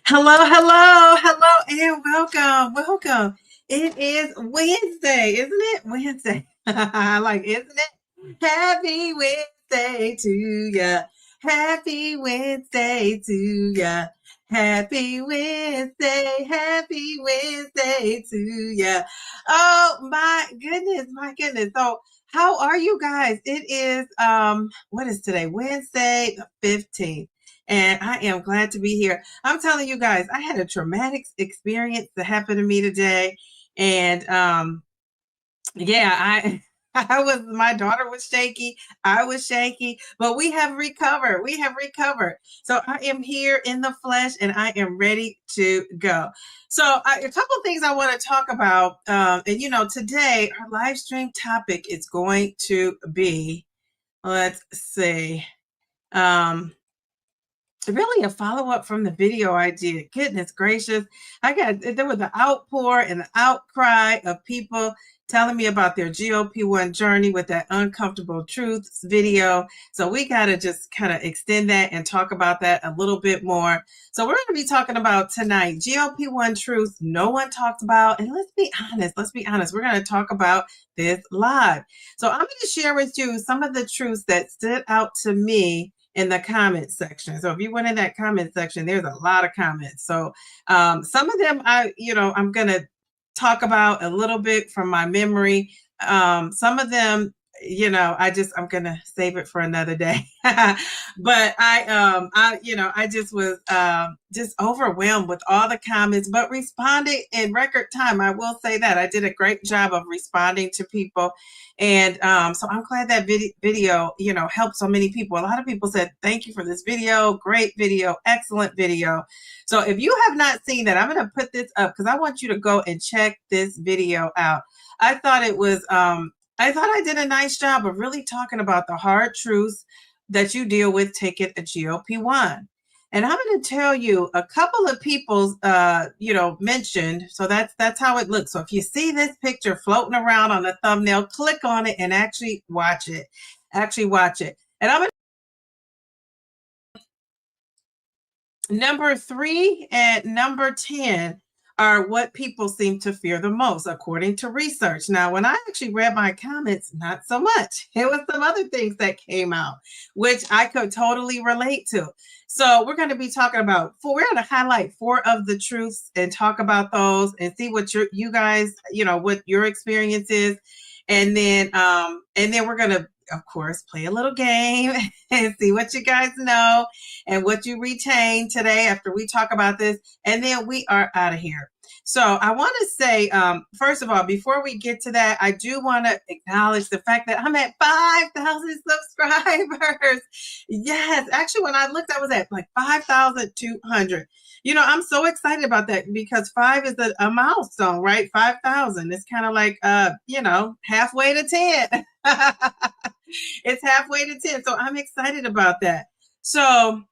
Hello, hello, hello, and welcome. It is Wednesday, isn't it? Wednesday. Isn't it? Happy Wednesday to ya. Happy Wednesday to ya. Happy Wednesday to ya. Oh my goodness. So how are you guys? It is what is today? Wednesday the 15th. And I am glad to be here. I'm telling you guys, I had a traumatic experience that happened to me today. And yeah, my daughter was shaky. I was shaky, but we have recovered. So I am here in the flesh and I am ready to go. So a couple things I want to talk about. And today our live stream topic is going to be, let's see, really a follow-up from the video I did. Goodness gracious. There was an outpour and an outcry of people telling me about their GLP-1 journey with that Uncomfortable Truths video. So we got to just kind of extend that and talk about that a little bit more. So we're going to be talking about tonight, GLP-1 truths no one talks about. And let's be honest, we're going to talk about this live. So I'm going to share with you some of the truths that stood out to me in the comment section. So if you went in that comment section, there's a lot of comments. So some of them I'm going to talk about a little bit from my memory. Some of them, I'm going to save it for another day. But I just was just overwhelmed with all the comments, but responded in record time. I will say that I did a great job of responding to people. And so I'm glad that video, helped so many people. A lot of people said, thank you for this video. Great video. Excellent video. So if you have not seen that, I'm going to put this up because I want you to go and check this video out. I thought I did a nice job of really talking about the hard truths that you deal with taking a GLP-1. And I'm going to tell you a couple of people, mentioned. So that's how it looks. So if you see this picture floating around on the thumbnail, click on it and actually watch it. And I'm going to number 3 and number 10 are what people seem to fear the most, according to research. Now, when I actually read my comments, not so much. It was some other things that came out, which I could totally relate to. So we're going to be talking about we're going to highlight 4 of the truths and talk about those and see what you guys, what your experience is. And then we're going to, of course, play a little game and see what you guys know and what you retain today after we talk about this. And then we are out of here. So I want to say, first of all, before we get to that, I do want to acknowledge the fact that I'm at 5,000 subscribers. Yes, actually, when I looked, I was at like 5,200. I'm so excited about that because 5 is a milestone, right? 5,000. It's kind of like, halfway to 10. It's halfway to 10. So I'm excited about that. So,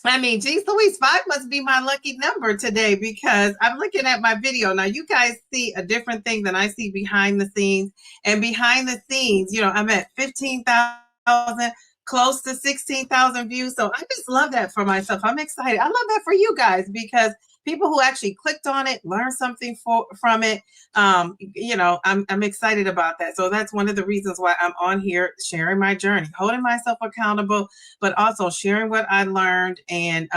geez Louise, 5 must be my lucky number today because I'm looking at my video. Now, you guys see a different thing than I see behind the scenes. And behind the scenes, I'm at 15,000, close to 16,000 views. So I just love that for myself. I'm excited. I love that for you guys because people who actually clicked on it, learned something from it. I'm excited about that. So that's one of the reasons why I'm on here sharing my journey, holding myself accountable, but also sharing what I learned and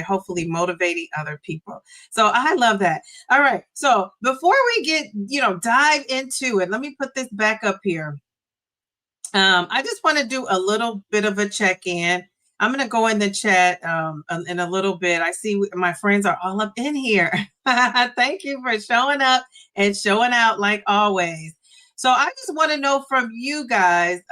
hopefully motivating other people. So I love that. All right. So before we get, dive into it, let me put this back up here. I just want to do a little bit of a check-in. I'm going to go in the chat in a little bit. I see my friends are all up in here. Thank you for showing up and showing out like always. So I just want to know from you guys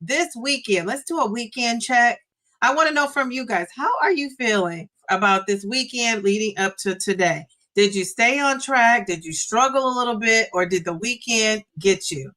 this weekend. Let's do a weekend check. I want to know from you guys, how are you feeling about this weekend leading up to today? Did you stay on track? Did you struggle a little bit? Or did the weekend get you?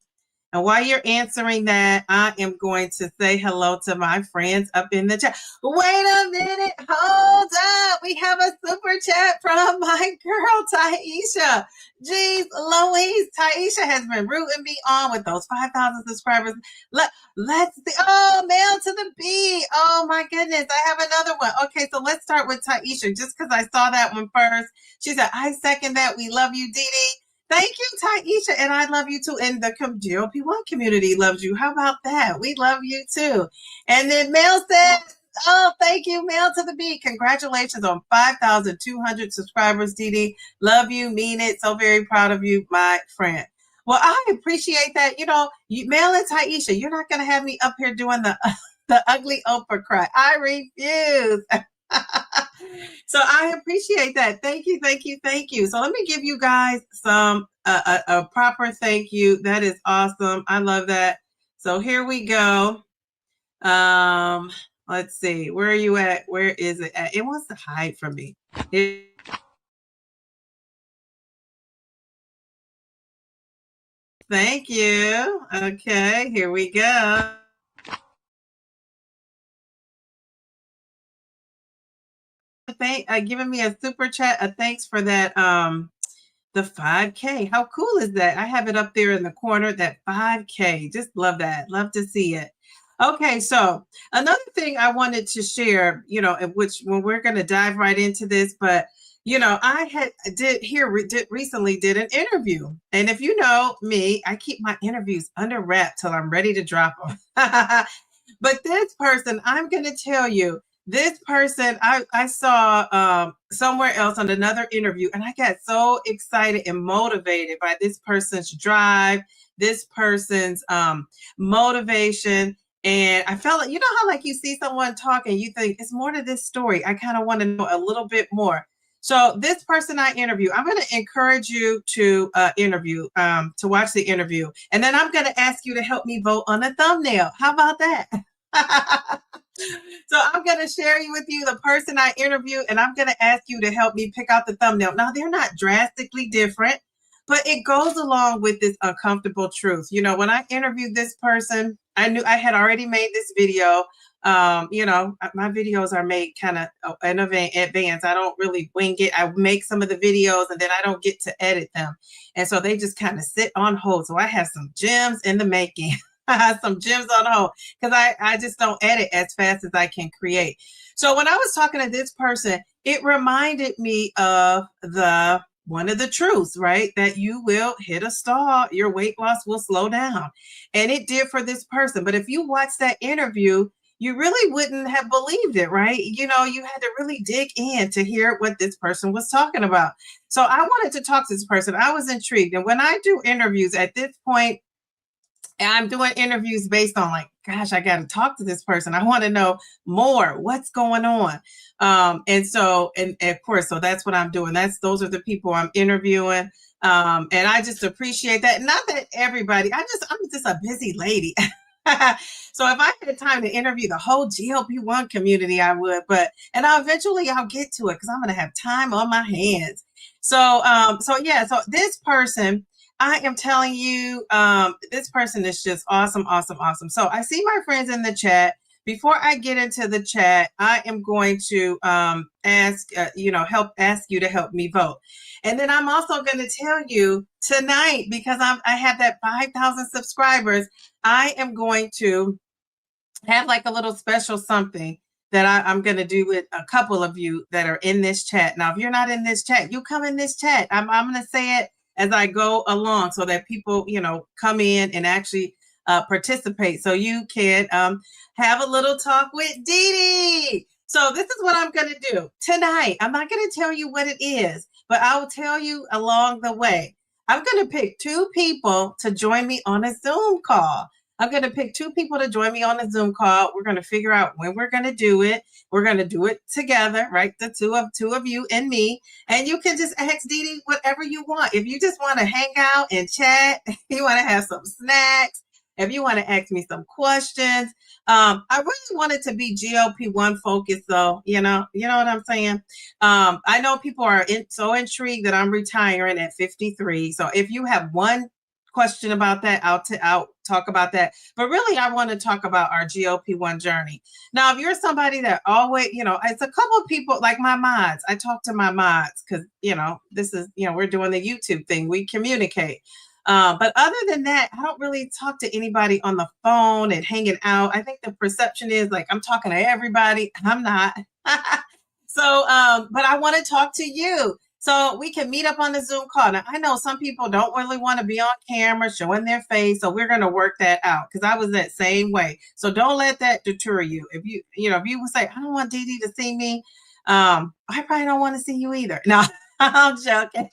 And while you're answering that, I am going to say hello to my friends up in the chat. Wait a minute. Hold up. We have a super chat from my girl, Taisha. Jeez, Louise. Taisha has been rooting me on with those 5,000 subscribers. Let's see. Oh, mail to the B. Oh, my goodness. I have another one. Okay, so let's start with Taisha just because I saw that one first. She said, I second that. We love you, Dee Dee. Thank you, Taisha, and I love you too. And the GLP-1 community loves you. How about that? We love you too. And then Mel says, oh, thank you, Mel to the B. Congratulations on 5,200 subscribers, Dee Dee. Love you, mean it. So very proud of you, my friend. Well, I appreciate that. Mel and Taisha, you're not going to have me up here doing the ugly Oprah cry. I refuse. So I appreciate that. Thank you, thank you, thank you. So let me give you guys some a proper thank you. That is awesome. I love that. So here we go. Let's see. Where are you at? Where is it at? It wants to hide from me. Thank you. Okay, here we go. Giving me a super chat. Thanks for that. The 5K. How cool is that? I have it up there in the corner, that 5K. Just love that. Love to see it. Okay, so another thing I wanted to share, which when we're going to dive right into this, but I recently did an interview. And if you know me, I keep my interviews under wrap till I'm ready to drop them. But this person, I'm going to tell you, this person I saw somewhere else on another interview, and I got so excited and motivated by this person's drive, this person's motivation. And I felt like, how like you see someone talk and you think it's more to this story. I kind of want to know a little bit more. So this person I interview, I'm going to encourage you to interview, to watch the interview. And then I'm going to ask you to help me vote on a thumbnail. How about that? So I'm going to share with you the person I interviewed, and I'm going to ask you to help me pick out the thumbnail. Now, they're not drastically different, but it goes along with this uncomfortable truth. When I interviewed this person, I knew I had already made this video. My videos are made kind of in advance. I don't really wing it. I make some of the videos and then I don't get to edit them. And so they just kind of sit on hold. So I have some gems in the making. Some gems on hold because I just don't edit as fast as I can create. So when I was talking to this person, it reminded me of one of the truths, right? That you will hit a stall, your weight loss will slow down. And it did for this person. But if you watch that interview, you really wouldn't have believed it, right? You had to really dig in to hear what this person was talking about. So I wanted to talk to this person. I was intrigued. And when I do interviews at this point, and I'm doing interviews based on like, gosh, I got to talk to this person. I want to know more. What's going on? And of course, so that's what I'm doing. Those are the people I'm interviewing. And I just appreciate that. Not that everybody, I'm just a busy lady. So if I had time to interview the whole GLP-1 community, I would, and I'll get to it because I'm going to have time on my hands. So this person, I am telling you, this person is just awesome, awesome, awesome. So I see my friends in the chat. Before I get into the chat, I am going to ask you to help me vote. And then I'm also going to tell you tonight, because I have that 5,000 subscribers, I am going to have like a little special something that I'm going to do with a couple of you that are in this chat. Now, if you're not in this chat, you come in this chat. I'm going to say it as I go along so that people, come in and actually participate. So you can have a little talk with Dee Dee. So this is what I'm going to do tonight. I'm not going to tell you what it is, but I'll tell you along the way. I'm going to pick 2 people to join me on a Zoom call. I'm going to pick 2 people to join me on a Zoom call. We're going to figure out when we're going to do it. We're going to do it together, right? The two of you and me. And you can just ask Dee Dee whatever you want. If you just want to hang out and chat, you want to have some snacks, if you want to ask me some questions. I really want it to be GLP-1 focused, though. You know what I'm saying? I know people are so intrigued that I'm retiring at 53. So if you have one question about that, I'll talk about that. But really, I want to talk about our GLP-1 journey. Now, if you're somebody that always, it's a couple of people like my mods. I talk to my mods because, this is, we're doing the YouTube thing. We communicate. But other than that, I don't really talk to anybody on the phone and hanging out. I think the perception is like I'm talking to everybody. I'm not. So, but I want to talk to you. So we can meet up on the Zoom call. Now, I know some people don't really want to be on camera showing their face. So we're going to work that out because I was that same way. So don't let that deter you. If you would say, I don't want Dee Dee to see me, I probably don't want to see you either. No, I'm joking.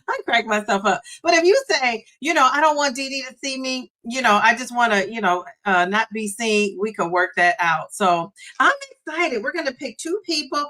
I crack myself up. But if you say, I don't want Dee Dee to see me, I just want to, not be seen, we could work that out. So I'm excited. We're going to pick 2 people.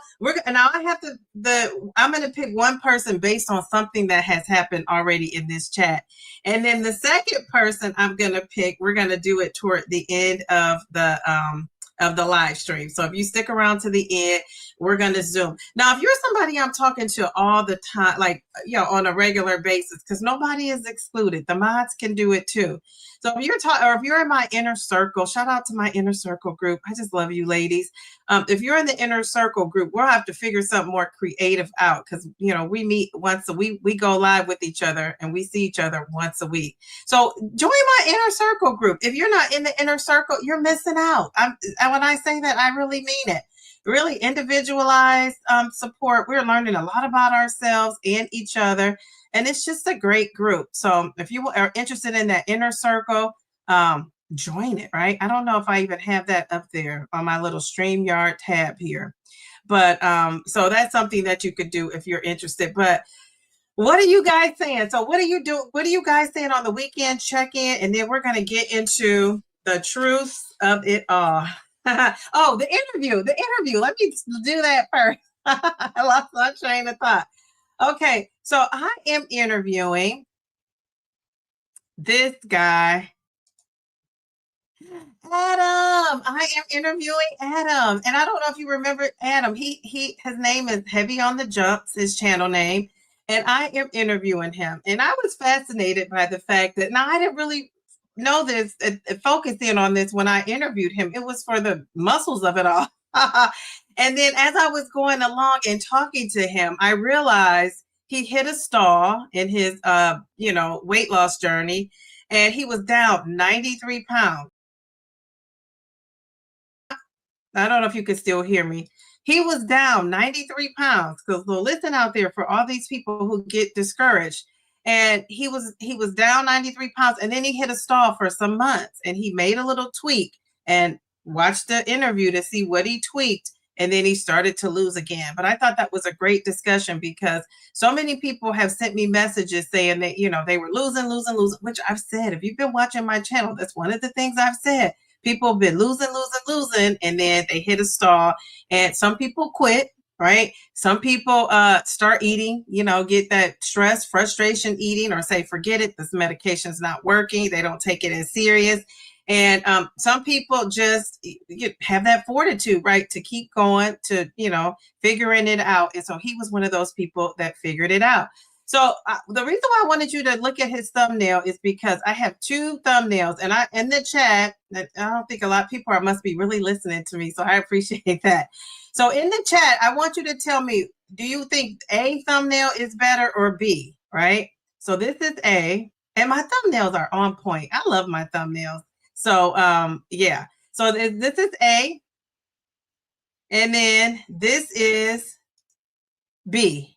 Now I'm going to pick one person based on something that has happened already in this chat. And then the second person I'm going to pick, we're going to do it toward the end of the live stream. So if you stick around to the end, we're going to Zoom. Now, if you're somebody I'm talking to all the time, like, on a regular basis, because nobody is excluded, the mods can do it too. So if you're in my inner circle, shout out to my inner circle group. I just love you ladies. If you're in the inner circle group, we'll have to figure something more creative out because, we meet once a week. We go live with each other and we see each other once a week. So join my inner circle group. If you're not in the inner circle, you're missing out. When I say that, I really mean it. Really individualized support. We're learning a lot about ourselves and each other. And it's just a great group. So if you are interested in that inner circle, join it, right? I don't know if I even have that up there on my little StreamYard tab here. But so that's something that you could do if you're interested. But what are you guys saying? So what do you do? What are you guys saying on the weekend check-in? And then we're going to get into the truth of it all. Oh, the interview. Let me do that first. I lost my train of thought. Okay, so I am interviewing this guy, Adam. I am interviewing Adam. And I don't know if you remember Adam. His name is Heavy on the Jumps, his channel name. And I am interviewing him. And I was fascinated by the fact that, now I didn't really know this, focus in on this when I interviewed him. It was for the muscles of it all. And then as I was going along and talking to him, I realized he hit a stall in his, weight loss journey, and he was down 93 pounds. I don't know if you can still hear me. He was down 93 pounds. So listen out there for all these people who get discouraged. And he was down 93 pounds, and then he hit a stall for some months, and he made a little tweak and watched the interview to see what he tweaked, and then he started to lose again. But I thought that was a great discussion because so many people have sent me messages saying that, they were losing, which I've said, if you've been watching my channel, that's one of the things I've said. People have been losing, and then they hit a stall, and some people quit. Right? Some people start eating, get that stress, frustration eating, or say, forget it, this medication's not working. They don't take it as serious. And some people just have that fortitude, right, to keep going, to, figuring it out. And so he was one of those people that figured it out. So the reason why I wanted you to look at his thumbnail is because I have 2 thumbnails, and in the chat, I don't think a lot of people must be really listening to me. So I appreciate that. So in the chat, I want you to tell me, do you think A thumbnail is better or B, right? So this is A, and my thumbnails are on point. I love my thumbnails. So, yeah. So So this is A, and then this is B.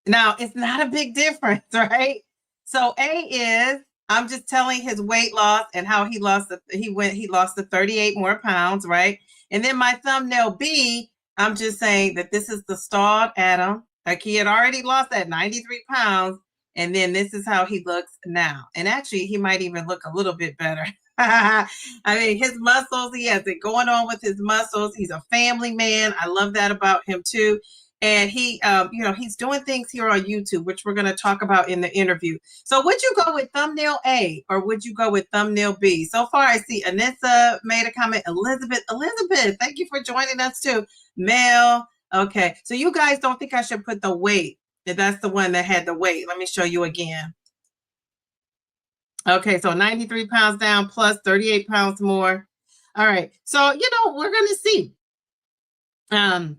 Now, it's not a big difference, right? So A is, I'm just telling his weight loss and how he lost the 38 more pounds, right? And then my thumbnail B, I'm just saying that this is the stalled Adam. Like he had already lost that 93 pounds. And then this is how he looks now. And actually, he might even look a little bit better. I mean, his muscles, he has it going on with his muscles. He's a family man. I love that about him too. And he, he's doing things here on YouTube, which we're going to talk about in the interview. So would you go with thumbnail A or would you go with thumbnail B? So far, I see Anissa made a comment. Elizabeth, thank you for joining us too. Mel, okay. So you guys don't think I should put the weight. That's the one that had the weight. Let me show you again. Okay, so 93 pounds down plus 38 pounds more. All right. So, we're going to see. I'm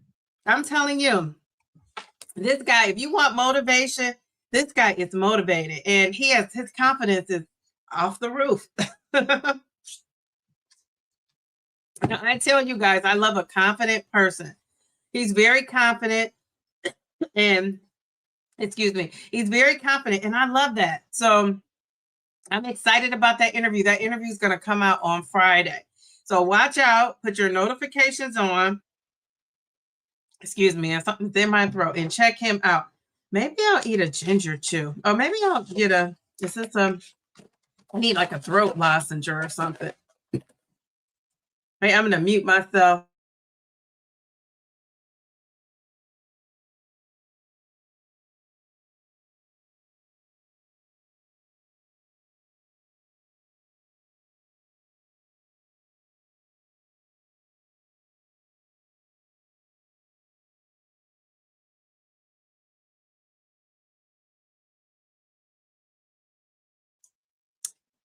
telling you, this guy, if you want motivation, this guy is motivated and his confidence is off the roof. Now, I tell you guys, I love a confident person. He's very confident and he's very confident and I love that. So I'm excited about that interview. That interview is going to come out on Friday. So watch out, put your notifications on. Excuse me, something's in my throat, and check him out. Maybe I'll eat a ginger chew. Or maybe I'll get I need like a throat lozenge or something. Hey, I'm going to mute myself.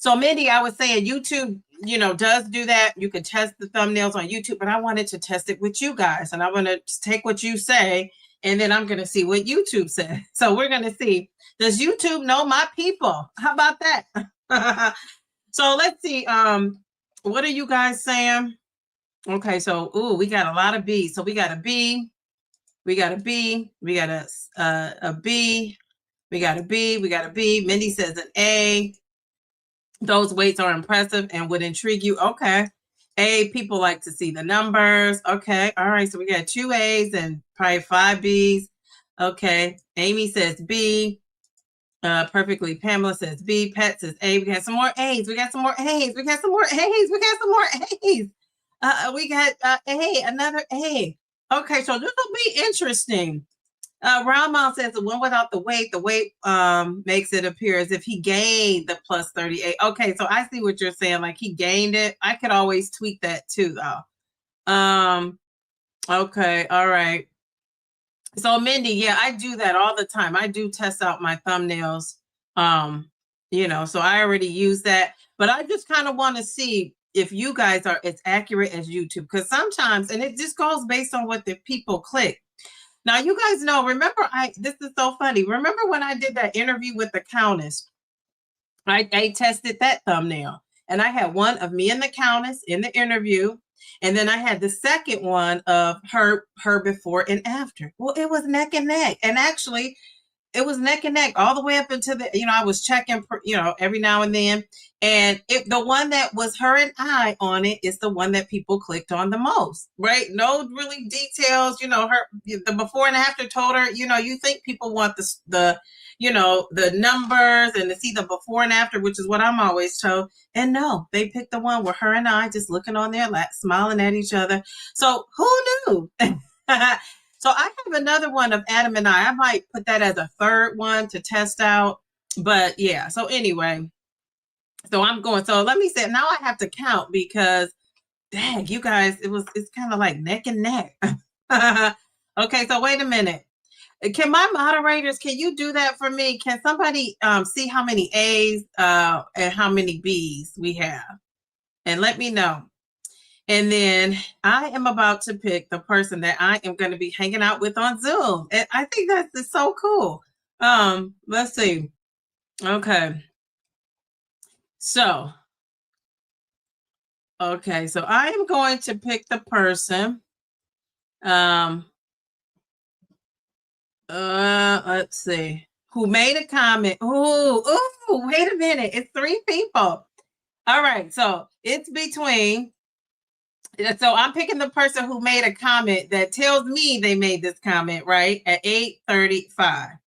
So Mindy, I was saying YouTube, does do that. You can test the thumbnails on YouTube, but I wanted to test it with you guys. And I want to take what you say, and then I'm going to see what YouTube says. So we're going to see, does YouTube know my people? How about that? So let's see. What are you guys saying? Okay, so, we got a lot of B's. So we got a B, we got a B, we got a B, we got a B, we got a B. Mindy says an A. Those weights are impressive and would intrigue you. Okay. A, people like to see the numbers. Okay. All right. So we got 2 A's and probably 5 B's. Okay. Amy says B. Perfectly. Pamela says B. Pat says A. We got some more A's. We got some more A's. We got some more A's. We got some more A's. We got A, another A. Okay. So this will be interesting. Round Mouth says the one without the weight makes it appear as if he gained the plus 38. Okay, so I see what you're saying. Like he gained it. I could always tweak that too, though. Okay, all right. So Mindy, yeah, I do that all the time. I do test out my thumbnails. So I already use that, but I just kind of want to see if you guys are as accurate as YouTube, because sometimes, and it just goes based on what the people click. Now, you guys know, remember, this is so funny. Remember when I did that interview with the Countess? I tested that thumbnail. And I had one of me and the Countess in the interview. And then I had the second one of her before and after. Well, it was neck and neck. And actually, it was neck and neck all the way up into the, I was checking, every now and then. And the one that was her and I on it is the one that people clicked on the most, right? No really details, the before and after told her, you think people want the numbers and to see the before and after, which is what I'm always told. And no, they picked the one with her and I just looking on their lap, smiling at each other. So who knew? So I have another one of Adam and I. I might put that as a third one to test out. But yeah, so anyway, so I'm going. So let me say, now I have to count because, dang, you guys, it's kind of like neck and neck. Okay, so wait a minute. Can my moderators, can you do that for me? Can somebody see how many A's and how many B's we have? And let me know. And then I am about to pick the person that I am going to be hanging out with on Zoom. And I think that's so cool. Let's see. Okay. So Okay, so I am going to pick the person. Let's see. Who made a comment? Ooh, wait a minute. It's 3 people. All right, so it's between. So I'm picking the person who made a comment that tells me they made this comment, right? At 8:35.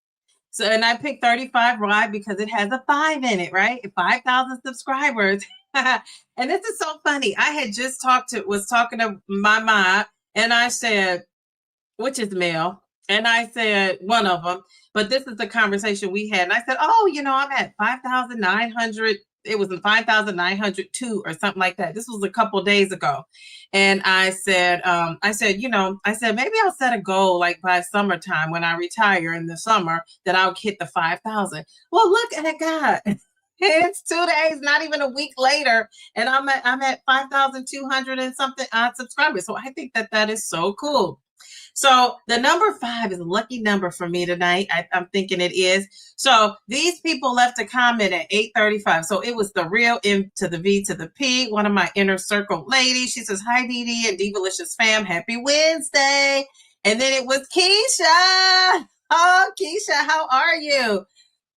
So, and I picked 35, right? Because it has a 5 in it, right? 5,000 subscribers. And this is so funny. I had just was talking to my mom, and I said, which is male. And I said, one of them, but this is the conversation we had. And I said, oh, I'm at 5,900. It was in 5,902 or something like that. This was a couple of days ago. And I said, maybe I'll set a goal like by summertime when I retire in the summer that I'll hit the 5,000. Well, look at God. It's 2 days, not even a week later, and I'm at 5,200 and something subscribers. So I think that is so cool. So the number 5 is a lucky number for me tonight. I'm thinking it is. So these people left a comment at 8:35. So it was the real M to the V to the P, one of my inner circle ladies. She says, hi, Dee Dee and Divalicious fam. Happy Wednesday. And then it was Keisha. Oh, Keisha, how are you?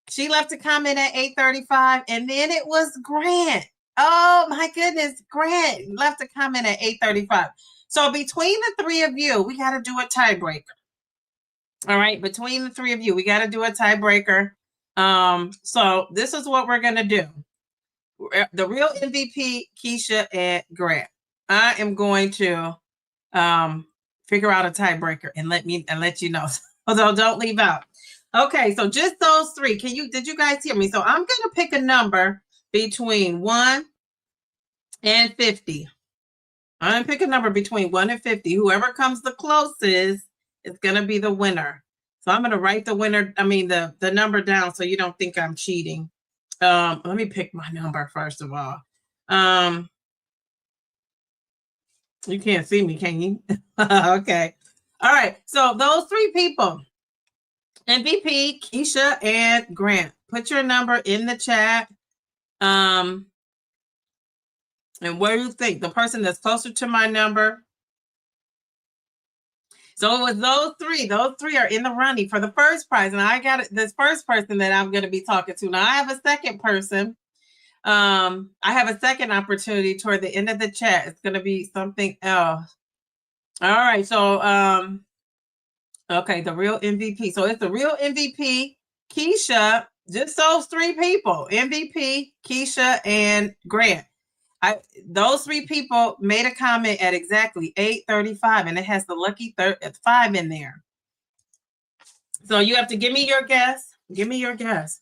She left a comment at 8:35. And then it was Grant. Oh, my goodness. Grant left a comment at 8:35. So between the 3 of you, we got to do a tiebreaker. All right. Between the 3 of you, we got to do a tiebreaker. So this is what we're going to do. The real MVP, Keisha and Grant. I am going to figure out a tiebreaker and let you know. So don't leave out. Okay. So just those 3. Did you guys hear me? So I'm going to pick a number between 1 and 50. I'm going to pick a number between 1 and 50. Whoever comes the closest is going to be the winner. So I'm going to write the number down so you don't think I'm cheating. Let me pick my number first of all. You can't see me, can you? Okay. All right. So those 3 people, MVP, Keisha, and Grant, put your number in the chat. And what do you think? The person that's closer to my number. So it was those 3. Those 3 are in the running for the first prize. And I got this first person that I'm going to be talking to. Now I have a second person. I have a second opportunity toward the end of the chat. It's going to be something else. All right. So, okay. The real MVP. So it's the real MVP, Keisha, just those 3 people, MVP, Keisha, and Grant. Those 3 people made a comment at exactly 8:35, and it has the lucky 5 in there. So you have to give me your guess. Give me your guess.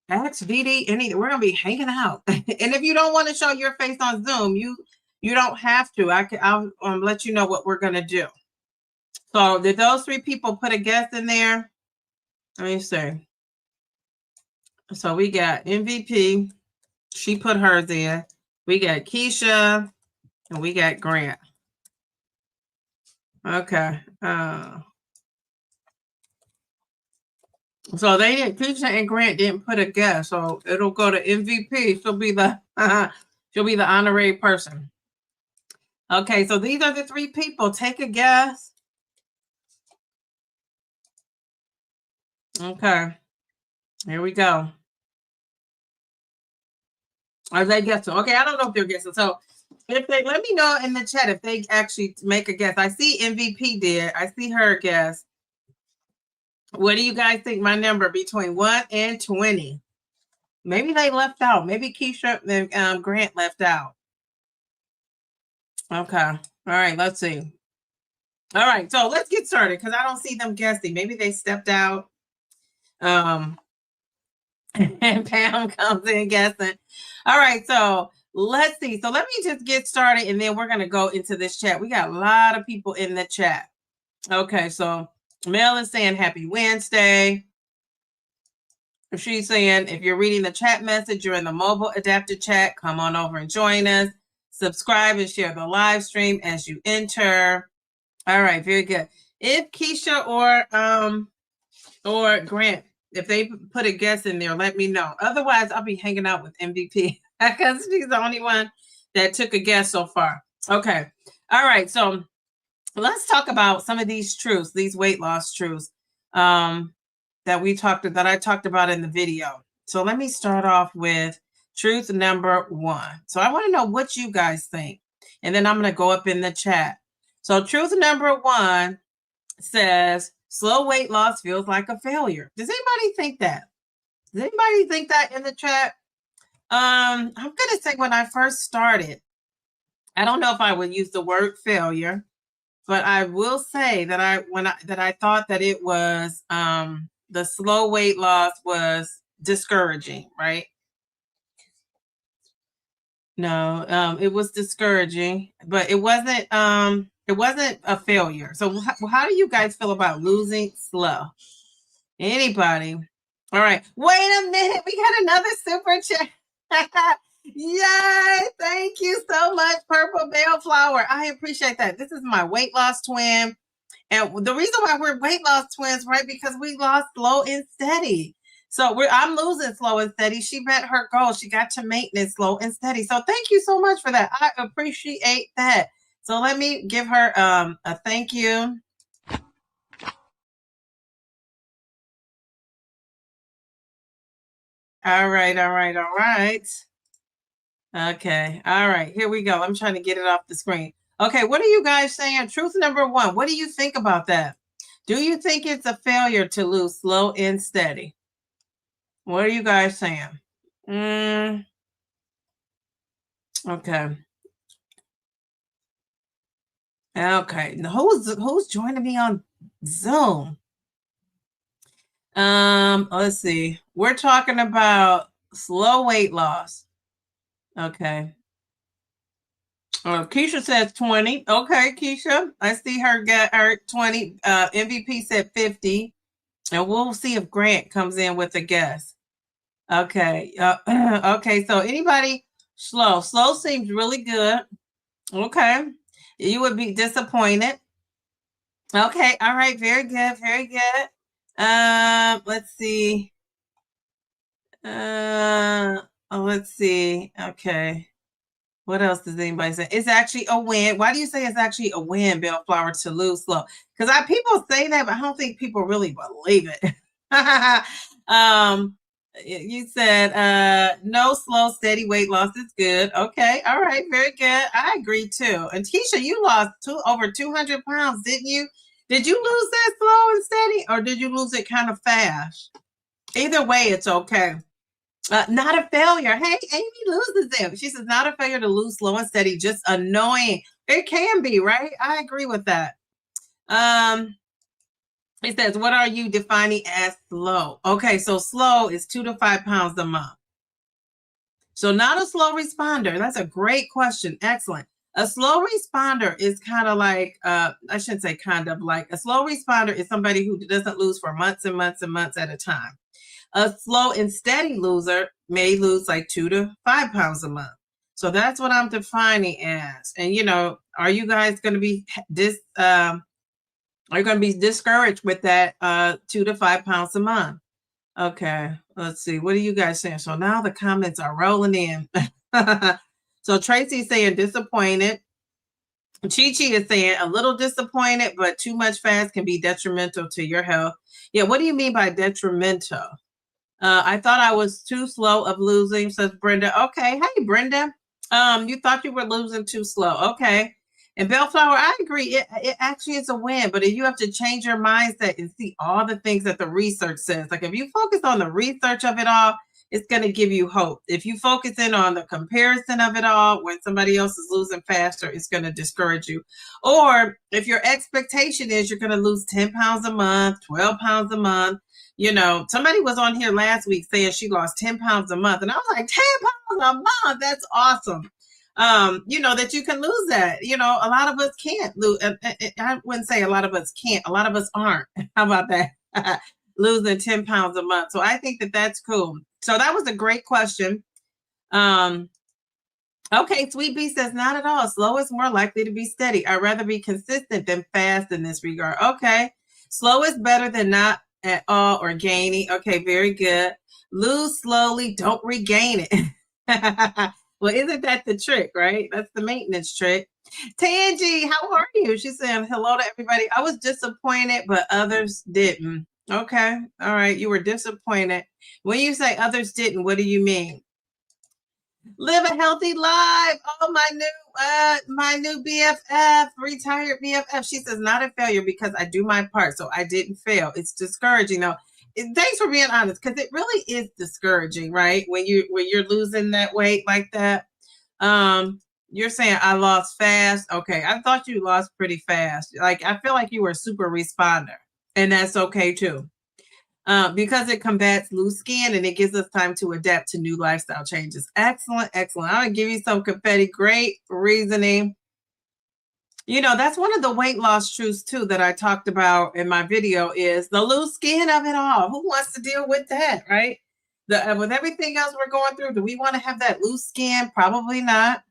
Ask Dee Dee. We're gonna be hanging out, and if you don't want to show your face on Zoom, you don't have to. I'll let you know what we're gonna do. So did those 3 people put a guess in there? Let me see. So we got MVP. She put hers in. We got Keisha, and we got Grant. Okay. So Keisha and Grant didn't put a guess, so it'll go to MVP. She'll be the honorary person. Okay, so these are the 3 people. Take a guess. Okay. Here we go. Are they guessing? Okay, I don't know if they're guessing. So if they let me know in the chat if they actually make a guess. I see MVP did. I see her guess. What do you guys think my number between 1 and 20? Maybe they left out. Maybe Keisha and Grant left out. Okay. All right. Let's see. All right. So let's get started because I don't see them guessing. Maybe they stepped out. And Pam comes in guessing. All right, so let's see. So let me just get started, and then we're going to go into this chat. We got a lot of people in the chat. Okay, so Mel is saying happy Wednesday. She's saying if you're reading the chat message, you're in the mobile adapted chat, come on over and join us. Subscribe and share the live stream as you enter. All right, very good. If Keisha or Grant, if they put a guess in there, let me know. Otherwise, I'll be hanging out with MVP because she's the only one that took a guess so far. Okay. All right. So let's talk about some of these truths, these weight loss truths that I talked about in the video. So let me start off with truth number 1. So I want to know what you guys think, and then I'm going to go up in the chat. So truth number 1 says slow weight loss feels like a failure. Does anybody think that? Does anybody think that in the chat? I'm going to say when I first started, I don't know if I would use the word failure, but I will say that I thought that it was the slow weight loss was discouraging, right? No, it was discouraging, but it wasn't a failure. So how do you guys feel about losing slow? Anybody? All right. Wait a minute. We got another super chat. Yay! Thank you so much, Purple Bellflower. I appreciate that. This is my weight loss twin. And the reason why we're weight loss twins, right? Because we lost slow and steady. So I'm losing slow and steady. She met her goal. She got to maintenance slow and steady. So thank you so much for that. I appreciate that. So let me give her a thank you. All right. Okay. All right. Here we go. I'm trying to get it off the screen. Okay. What are you guys saying? Truth number 1. What do you think about that? Do you think it's a failure to lose slow and steady? What are you guys saying? Okay. Okay. Now, who's joining me on Zoom? Let's see. We're talking about slow weight loss. Okay. Keisha says 20. Okay, Keisha. I see her get her 20. MVP said 50. And we'll see if Grant comes in with a guess. Okay. Okay. So anybody slow? Slow seems really good. Okay. You would be disappointed. Okay. All right. Very good. Very good. Let's see. Let's see. Okay. What else does anybody say? It's actually a win. Why do you say it's actually a win, Bellflower, to lose slow? Because people say that, but I don't think people really believe it. You said no slow, steady weight loss is good. Okay, all right, very good. I agree too. And Keisha, you lost over 200 pounds, didn't you? Did you lose that slow and steady, or did you lose it kind of fast? Either way, it's okay. Not a failure. Hey, Amy loses them. She says, not a failure to lose slow and steady, just annoying. It can be, right? I agree with that. It says, what are you defining as slow? Okay, so slow is 2 to 5 pounds a month. So not a slow responder. That's a great question. Excellent. A slow responder is kind of like, I shouldn't say kind of like, a slow responder is somebody who doesn't lose for months and months and months at a time. A slow and steady loser may lose like 2 to 5 pounds a month. So that's what I'm defining as. And, are you guys going to be discouraged with that 2 to 5 pounds a month? Okay, let's see. What are you guys saying? So now the comments are rolling in. So Tracy's saying disappointed. Chi-Chi is saying a little disappointed, but too much fast can be detrimental to your health. Yeah, what do you mean by detrimental? I thought I was too slow of losing, says Brenda. Okay. Hey, Brenda. You thought you were losing too slow. Okay. And Bellflower, I agree. It actually is a win, but you have to change your mindset and see all the things that the research says. Like if you focus on the research of it all, it's going to give you hope. If you focus in on the comparison of it all, when somebody else is losing faster, it's going to discourage you. Or if your expectation is you're going to lose 10 pounds a month, 12 pounds a month, somebody was on here last week saying she lost 10 pounds a month. And I was like, 10 pounds a month? That's awesome. That you can lose that. A lot of us can't lose. I wouldn't say a lot of us can't. A lot of us aren't. How about that? Losing 10 pounds a month. So I think that that's cool. So that was a great question. Okay, Sweet Bee says, not at all. Slow is more likely to be steady. I'd rather be consistent than fast in this regard. Okay. Slow is better than not at all or gaining. Okay, very good. Lose slowly, don't regain it. Well, isn't that the trick, right? That's the maintenance trick. Tangi, how are you? She's saying hello to everybody. I was disappointed, but others didn't. Okay. All right. You were disappointed. When you say others didn't, what do you mean? Live a healthy life. Oh, my new BFF, retired BFF. She says, not a failure because I do my part, so I didn't fail. It's discouraging though. Thanks for being honest, because it really is discouraging, right? When you're losing that weight like that. You're saying I lost fast. Okay, I thought you lost pretty fast. Like I feel like you were a super responder, and that's okay too. Because it combats loose skin and it gives us time to adapt to new lifestyle changes. Excellent, excellent. I'm gonna give you some confetti. Great reasoning. You know, that's one of the weight loss truths too that I talked about in my video is the loose skin of it all. Who wants to deal with that, right? With everything else we're going through, do we want to have that loose skin? Probably not.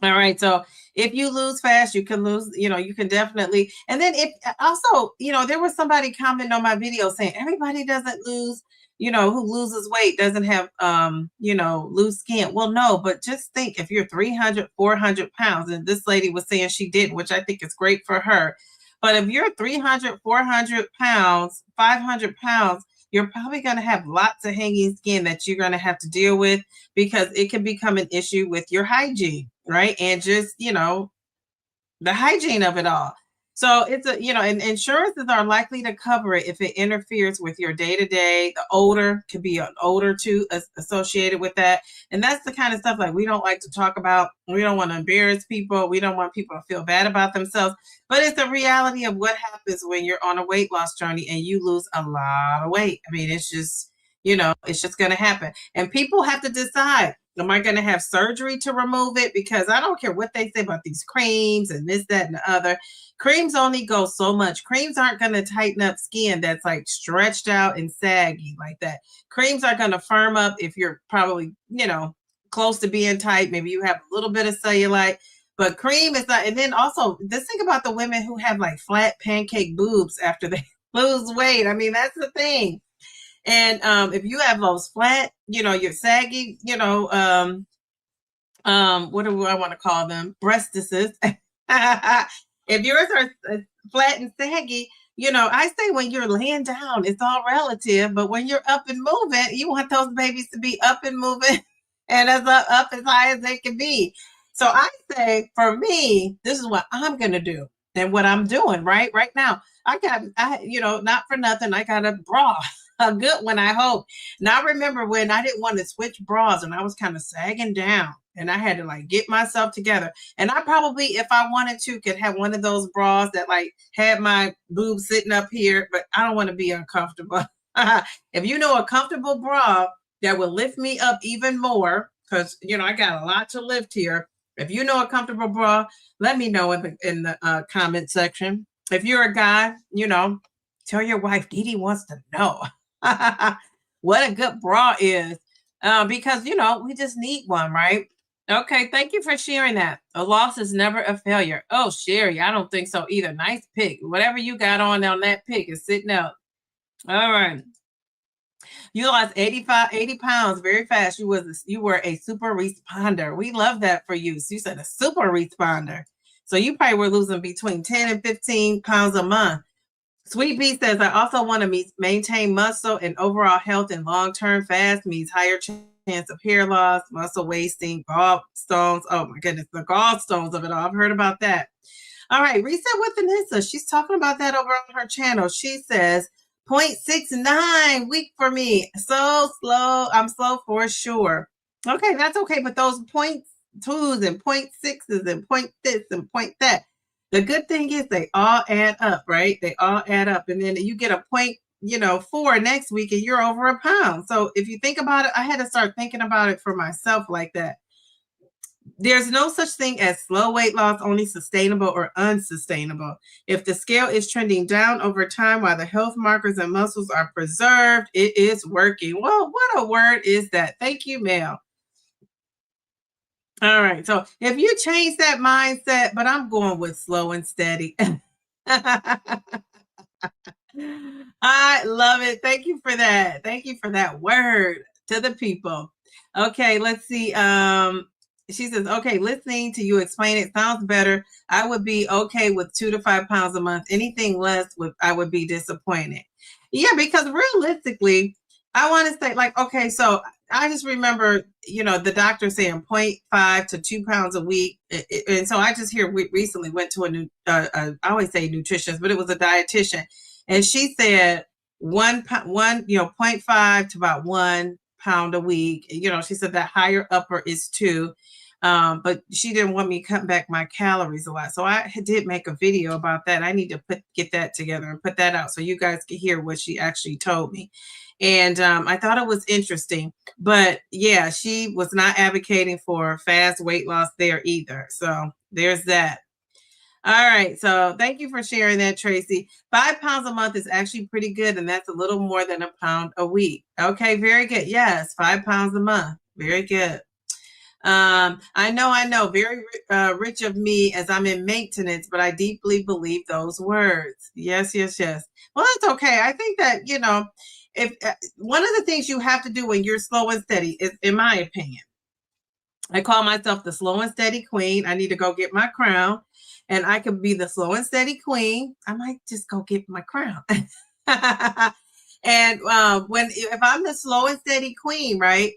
All right. So if you lose fast, you can lose, you can definitely. And then if also, there was somebody commenting on my video saying everybody doesn't lose, who loses weight doesn't have, loose skin. Well, no, but just think if you're 300, 400 pounds, and this lady was saying she didn't, which I think is great for her. But if you're 300, 400 pounds, 500 pounds, you're probably going to have lots of hanging skin that you're going to have to deal with because it can become an issue with your hygiene, right? And just, the hygiene of it all. So it's and insurances are likely to cover it if it interferes with your day-to-day. The odor could be an odor too associated with that. And that's the kind of stuff like we don't like to talk about. We don't want to embarrass people. We don't want people to feel bad about themselves. But it's the reality of what happens when you're on a weight loss journey and you lose a lot of weight. I mean, it's just, it's just going to happen. And people have to decide, am I going to have surgery to remove it? Because I don't care what they say about these creams and this, that, and the other. Creams only go so much. Creams aren't going to tighten up skin that's like stretched out and saggy like that. Creams are going to firm up if you're probably, close to being tight. Maybe you have a little bit of cellulite, but cream is not. And then also, just think about the women who have like flat pancake boobs after they lose weight. I mean, that's the thing. And if you have those flat, you're saggy, what do I want to call them? Breastises. If yours are flat and saggy, I say when you're laying down, it's all relative. But when you're up and moving, you want those babies to be up and moving and up as high as they can be. So I say, for me, this is what I'm going to do and what I'm doing right now. Not for nothing, I got a bra. A good one, I hope. Now, I remember when I didn't want to switch bras and I was kind of sagging down and I had to like get myself together. And I probably, if I wanted to, could have one of those bras that like had my boobs sitting up here, but I don't want to be uncomfortable. If you know a comfortable bra that will lift me up even more, because, I got a lot to lift here. If you know a comfortable bra, let me know in the comment section. If you're a guy, tell your wife, Dee Dee wants to know. What a good bra is, because we just need one, right? Okay, thank you for sharing that. A loss is never a failure. Oh, Sherry, I don't think so either. Nice pick. Whatever you got on that pick is sitting up. All right. You lost 80 pounds very fast. You were a super responder. We love that for you. So you said a super responder. So you probably were losing between 10 and 15 pounds a month. Sweet Bee says, I also want to maintain muscle and overall health in long-term. Fast means higher chance of hair loss, muscle wasting, gallstones. Oh my goodness, the gallstones of it all. I've heard about that. All right, Reset with Vanessa. She's talking about that over on her channel. She says, 0.69 week for me. So slow. I'm slow for sure. Okay, that's okay. But those 0.2s and 0.6s and point this and point that. The good thing is they all add up, right? They all add up. And then you get a 0.4 next week and you're over a pound. So if you think about it, I had to start thinking about it for myself like that. There's no such thing as slow weight loss, only sustainable or unsustainable. If the scale is trending down over time while the health markers and muscles are preserved, it is working. Well, what a word is that? Thank you, Mel. All right. So if you change that mindset, but I'm going with slow and steady. I love it. Thank you for that. Thank you for that word to the people. Okay, let's see. She says, okay, listening to you explain it sounds better. I would be okay with 2 to 5 pounds a month. Anything less I would be disappointed. Yeah, because realistically, I want to say, like, okay, so I just remember, the doctor saying 0.5 to 2 pounds a week. And so I just recently went to I always say nutritionist, but it was a dietitian. And she said 0.5 to about 1 pound a week. She said that higher upper is 2. But she didn't want me cutting back my calories a lot. So I did make a video about that. I need to get that together and put that out so you guys can hear what she actually told me. And I thought it was interesting. But yeah, she was not advocating for fast weight loss there either. So there's that. All right. So thank you for sharing that, Tracy. 5 pounds a month is actually pretty good. And that's a little more than a pound a week. Okay. Very good. Yes. 5 pounds a month. Very good. I know, very rich of me as I'm in maintenance, but I deeply believe those words. Yes. Well, that's okay. I think that, if one of the things you have to do when you're slow and steady is, in my opinion, I call myself the slow and steady queen. I need to go get my crown, and I could be the slow and steady queen. I might just go get my crown. And if I'm the slow and steady queen, right?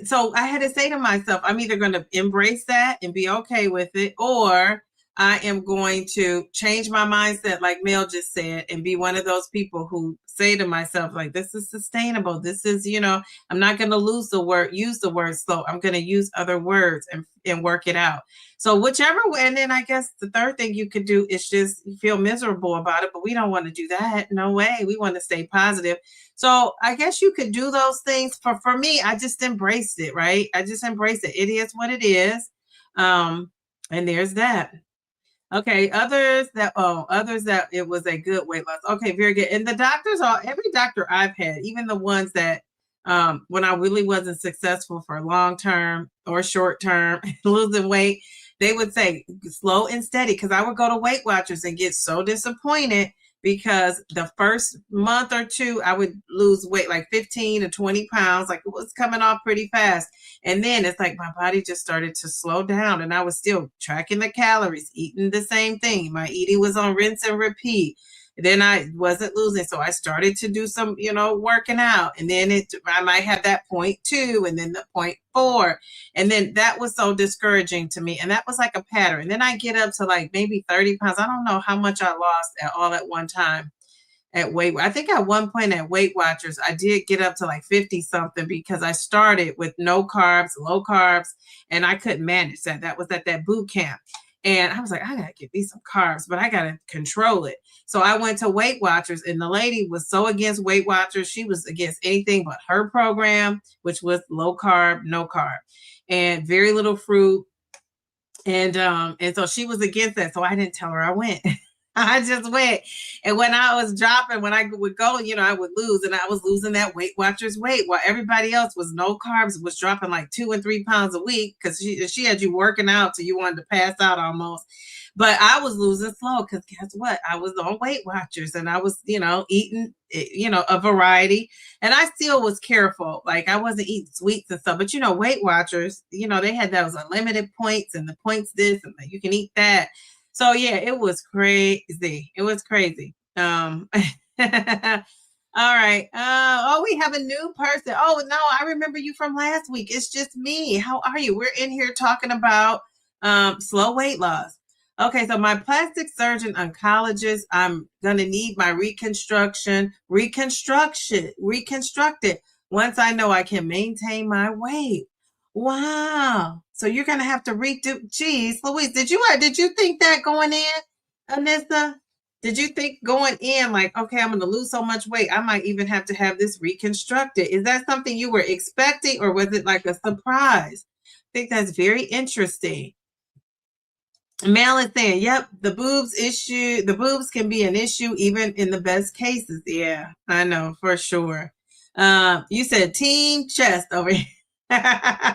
So I had to say to myself, I'm either going to embrace that and be okay with it, or I am going to change my mindset, like Mel just said, and be one of those people who say to myself, like, this is sustainable. This is, I'm not going to use the word slow. I'm going to use other words and work it out. So whichever way. And then I guess the third thing you could do is just feel miserable about it, but we don't want to do that. No way. We want to stay positive. So I guess you could do those things. For me, I just embraced it, right? I just embraced it. It is what it is. And there's that. Okay, others that it was a good weight loss. Okay, very good. And the doctors every doctor I've had, even the ones that when I really wasn't successful for long term or short term losing weight, they would say slow and steady, because I would go to Weight Watchers and get so disappointed because the first month or two I would lose weight like 15 to 20 pounds, like it was coming off pretty fast. And then it's like my body just started to slow down, and I was still tracking the calories, eating the same thing. My eating was on rinse and repeat. Then I wasn't losing. So I started to do some, working out. And then I might have that 0.2 and then the 0.4. And then that was so discouraging to me. And that was like a pattern. And then I get up to like maybe 30 pounds. I don't know how much I lost at one time at I think at one point at Weight Watchers, I did get up to like 50 something because I started with no carbs, low carbs, and I couldn't manage that. That was at that boot camp. And I was like, I got to give me some carbs, but I got to control it. So I went to Weight Watchers, and the lady was so against Weight Watchers. She was against anything but her program, which was low carb, no carb, and very little fruit. And so she was against that. So I didn't tell her I went. I just went. And when I was dropping, when I would go, I would lose. And I was losing that Weight Watchers weight while everybody else was no carbs, was dropping like 2 and 3 pounds a week because she had you working out so you wanted to pass out almost. But I was losing slow because guess what? I was on Weight Watchers, and I was, eating, a variety. And I still was careful. Like I wasn't eating sweets and stuff. But, Weight Watchers, they had those unlimited points, and the points this, and you can eat that. So yeah, it was crazy. It was crazy. All right. We have a new person. Oh no, I remember you from last week. It's just me. How are you? We're in here talking about slow weight loss. Okay, so my plastic surgeon oncologist, I'm gonna need my reconstructed once I know I can maintain my weight. Wow. So you're going to have to redo. Geez, Louise, did you think that going in, Anissa? Did you think going in like, okay, I'm going to lose so much weight, I might even have to have this reconstructed? Is that something you were expecting, or was it like a surprise? I think that's very interesting. Mel is saying, yep, the boobs can be an issue even in the best cases. Yeah, I know for sure. You said team chest over here. Hi,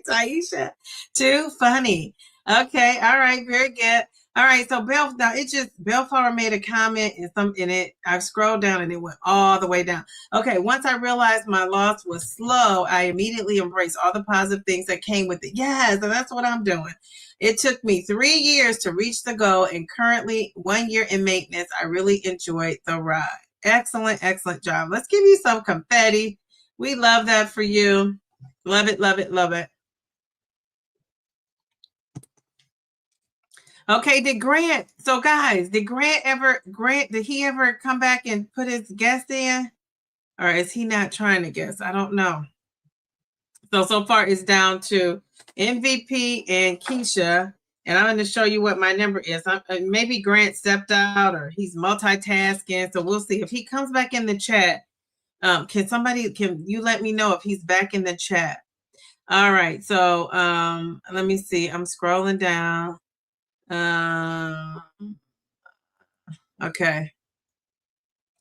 Taisha. Too funny. Okay. All right. Very good. All right, so Bellflower made a comment and I scrolled down and it went all the way down. Okay, once I realized my loss was slow, I immediately embraced all the positive things that came with it. Yes, and that's what I'm doing. It took me 3 years to reach the goal, and currently 1 year in maintenance. I really enjoyed the ride. Excellent, excellent job. Let's give you some confetti. We love that for you. Love it, love it, love it. Okay, so guys, did he ever come back and put his guess in? Or is he not trying to guess? I don't know. So far it's down to MVP and Keisha. And I'm going to show you what my number is. Maybe Grant stepped out or he's multitasking. So we'll see. If he comes back in the chat, can you let me know if he's back in the chat? All right. So let me see. I'm scrolling down. Okay.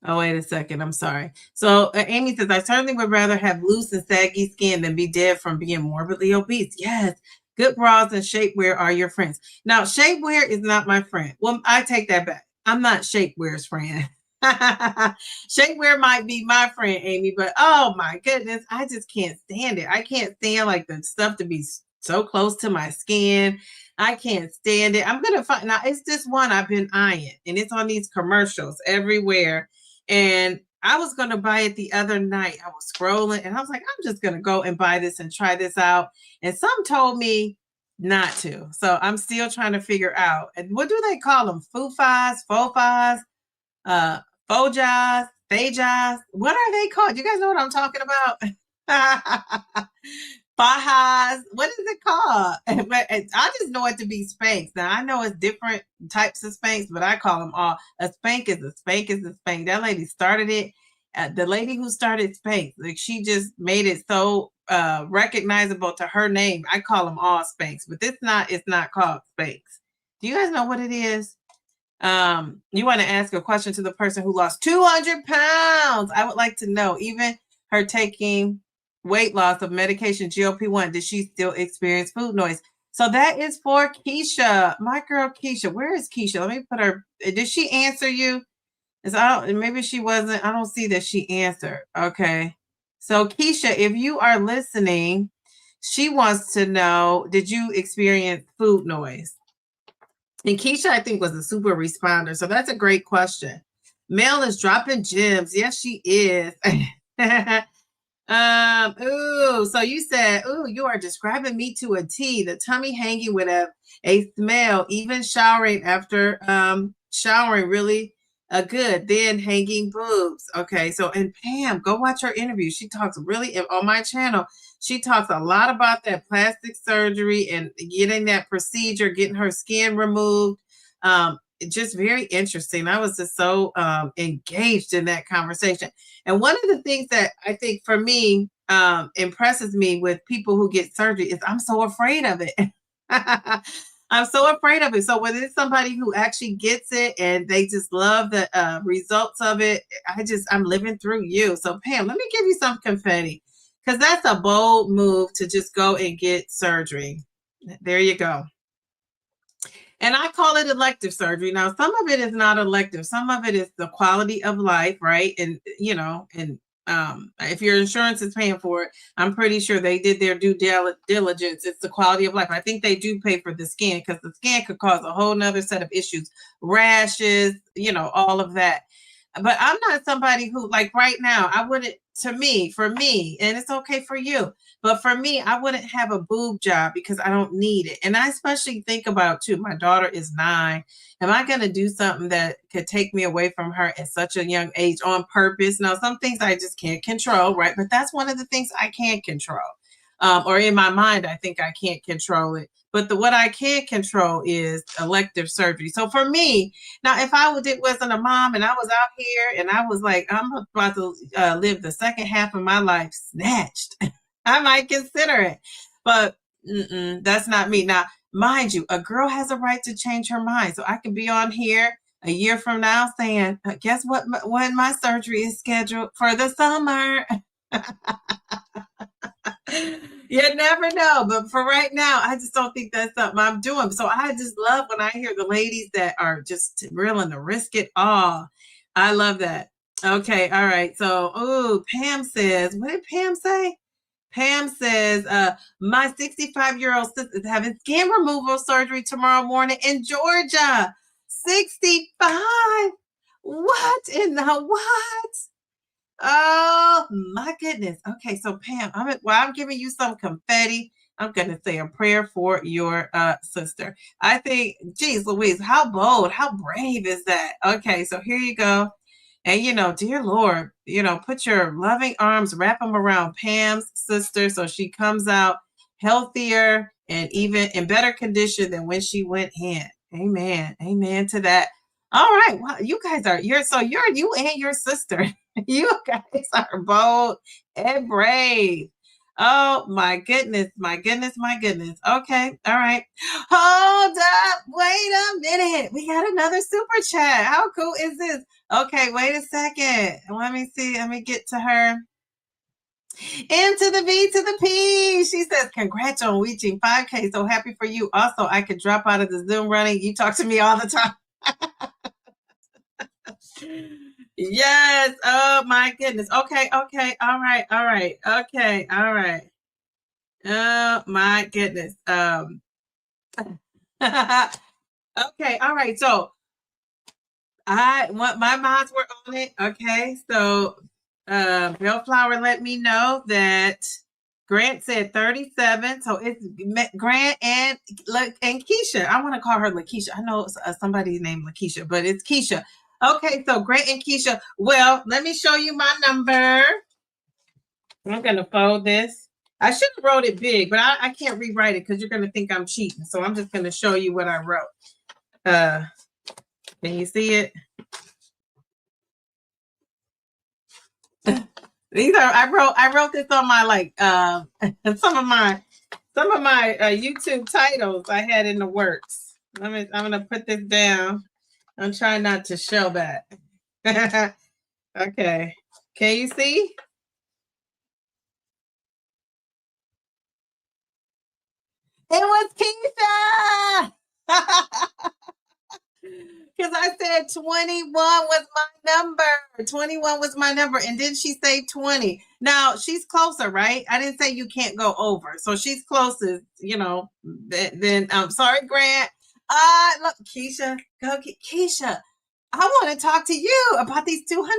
Oh, wait a second. I'm sorry. So Amy says, I certainly would rather have loose and saggy skin than be dead from being morbidly obese. Yes. Good bras and shapewear are your friends. Now, shapewear is not my friend. Well, I take that back. I'm not shapewear's friend. Shapewear might be my friend, Amy, but oh my goodness, I just can't stand it. I can't stand like the stuff to be so close to my skin. I can't stand it. I'm going to find, now it's this one I've been eyeing, and it's on these commercials everywhere. And I was going to buy it the other night. I was scrolling and I was like, I'm just going to go and buy this and try this out. And some told me not to. So I'm still trying to figure out. And what do they call them? Fufas, fofas, fojas, fajas. What are they called? You guys know what I'm talking about? Fajas. What is it called? But I just know it to be Spanx. Now I know it's different types of Spanx, but I call them all. A Spank is a Spank is a Spank. That lady started it. The lady who started Spanx, like she just made it so recognizable to her name. I call them all Spanx, but it's not called Spanx. Do you guys know what it is? You want to ask a question to the person who lost 200 pounds. I would like to know, even her taking weight loss of medication, GLP-1, did she still experience food noise? So that is for Keisha, my girl Keisha. Where is Keisha? Let me put her. Did she answer you? Maybe she wasn't. I don't see that she answered. Okay. So Keisha, if you are listening, she wants to know, did you experience food noise? And Keisha, I think, was a super responder. So that's a great question. Mel is dropping gems. Yes, she is. So you said, you are describing me to a T. The tummy hanging with a smell, even showering after showering really good. Then hanging boobs. Okay, so and Pam, go watch her interview. She talks really on my channel. She talks a lot about that plastic surgery and getting that procedure, getting her skin removed. Just very interesting. I was just so engaged in that conversation. And one of the things that I think for me impresses me with people who get surgery is I'm so afraid of it. I'm so afraid of it. So when it's somebody who actually gets it and they just love the results of it, I'm living through you. So Pam, let me give you some confetti, because that's a bold move to just go and get surgery. There you go. And I call it elective surgery. Now, some of it is not elective. Some of it is the quality of life, right? And, if your insurance is paying for it, I'm pretty sure they did their due diligence. It's the quality of life. I think they do pay for the skin, because the skin could cause a whole nother set of issues, rashes, all of that. But I'm not somebody who, like right now, I wouldn't, for me, and it's okay for you, but for me, I wouldn't have a boob job because I don't need it. And I especially think about, too, my daughter is 9. Am I going to do something that could take me away from her at such a young age on purpose? Now, some things I just can't control, right? But that's one of the things I can't control. Or in my mind, I think I can't control it. But what I can control is elective surgery. So for me, now, if I wasn't a mom and I was out here and I was like, I'm about to live the second half of my life snatched, I might consider it. But that's not me. Now, mind you, a girl has a right to change her mind. So I can be on here a year from now saying, guess what? When my surgery is scheduled for the summer. You never know. But for right now, I just don't think that's something I'm doing. So I just love when I hear the ladies that are just willing to risk it all. I love that. Okay. All right. So, oh, Pam says, what did Pam say? Pam says, my 65-year-old sister is having skin removal surgery tomorrow morning in Georgia. 65. What in the what? Oh my goodness. Okay, so Pam, I'm giving you some confetti. I'm gonna say a prayer for your sister. I think, geez Louise, how bold, how brave is that? Okay, so here you go. And dear Lord, put your loving arms, wrap them around Pam's sister so she comes out healthier and even in better condition than when she went in. Amen. Amen to that. All right. Wow, you guys are you and your sister. You guys are bold and brave. Oh my goodness, my goodness, my goodness. Okay, all right. Hold up. Wait a minute. We got another super chat. How cool is this? Okay, wait a second. Let me see. Let me get to her. M to the V to the P. She says, congrats on reaching 5K. So happy for you. Also, I could drop out of the Zoom running. You talk to me all the time. Yes. Oh my goodness. Okay. Okay. All right. All right. Okay. All right. Oh my goodness. Okay. All right. So I want my mods were on it. Okay. So Bellflower let me know that Grant said 37. So it's Grant and Keisha. I want to call her Lakeisha. I know somebody named Lakeisha, but it's Keisha. Okay, so Grant and Keisha. Well, let me show you my number. I'm going to fold this. I should have wrote it big, but I can't rewrite it because you're going to think I'm cheating. So I'm just going to show you what I wrote. Can you see it? These are I wrote this on my some of my YouTube titles I had in the works. I'm gonna put this down. I'm trying not to show that. Okay. Can you see? It was Keisha. Because I said 21 was my number. 21 was my number. And then she say 20. Now she's closer, right? I didn't say you can't go over. So she's closest, then I'm sorry, Grant. Look, Keisha, go get Keisha. I want to talk to you about these 200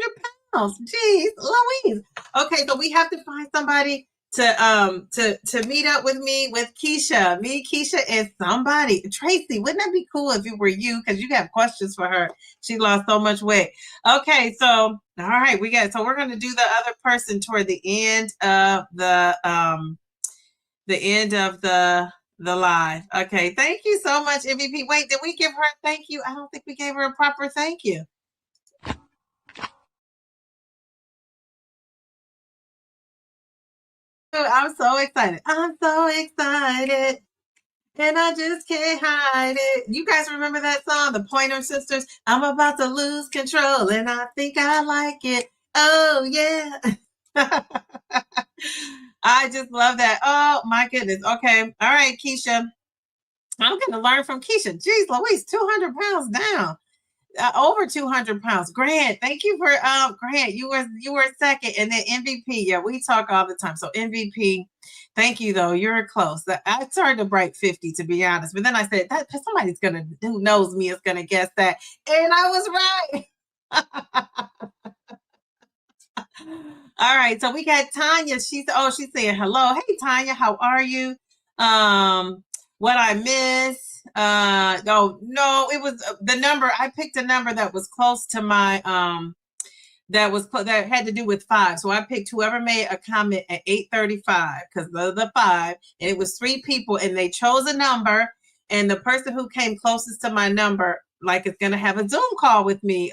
pounds. Jeez, Louise. Okay, so we have to find somebody to meet up with me with Keisha. Me, Keisha, and somebody. Tracy, wouldn't that be cool if it were you? Because you have questions for her. She lost so much weight. Okay, so all right, we're gonna do the other person toward the end of the live. Okay, thank you so much, MVP. Wait, did we give her a thank you? I don't think we gave her a proper thank you. I'm so excited. I'm so excited. And I just can't hide it. You guys remember that song, the Pointer Sisters? I'm about to lose control and I think I like it. Oh, yeah. I just love that. Oh, my goodness. Okay. All right, Keisha. I'm going to learn from Keisha. Jeez Louise, 200 pounds down. Over 200 pounds. Grant, thank you for Grant. You were second, and then MVP. Yeah, we talk all the time. So MVP, thank you though. You're close. I started to write 50 to be honest, but then I said that somebody's who knows me is gonna guess that, and I was right. All right, so we got Tanya. She's saying hello. Hey Tanya, how are you? What I miss? Oh no, it was the number. I picked a number that was close to my that had to do with 5. So I picked whoever made a comment at 8:35 because the 5, and it was 3 people, and they chose a number, and the person who came closest to my number is gonna have a Zoom call with me.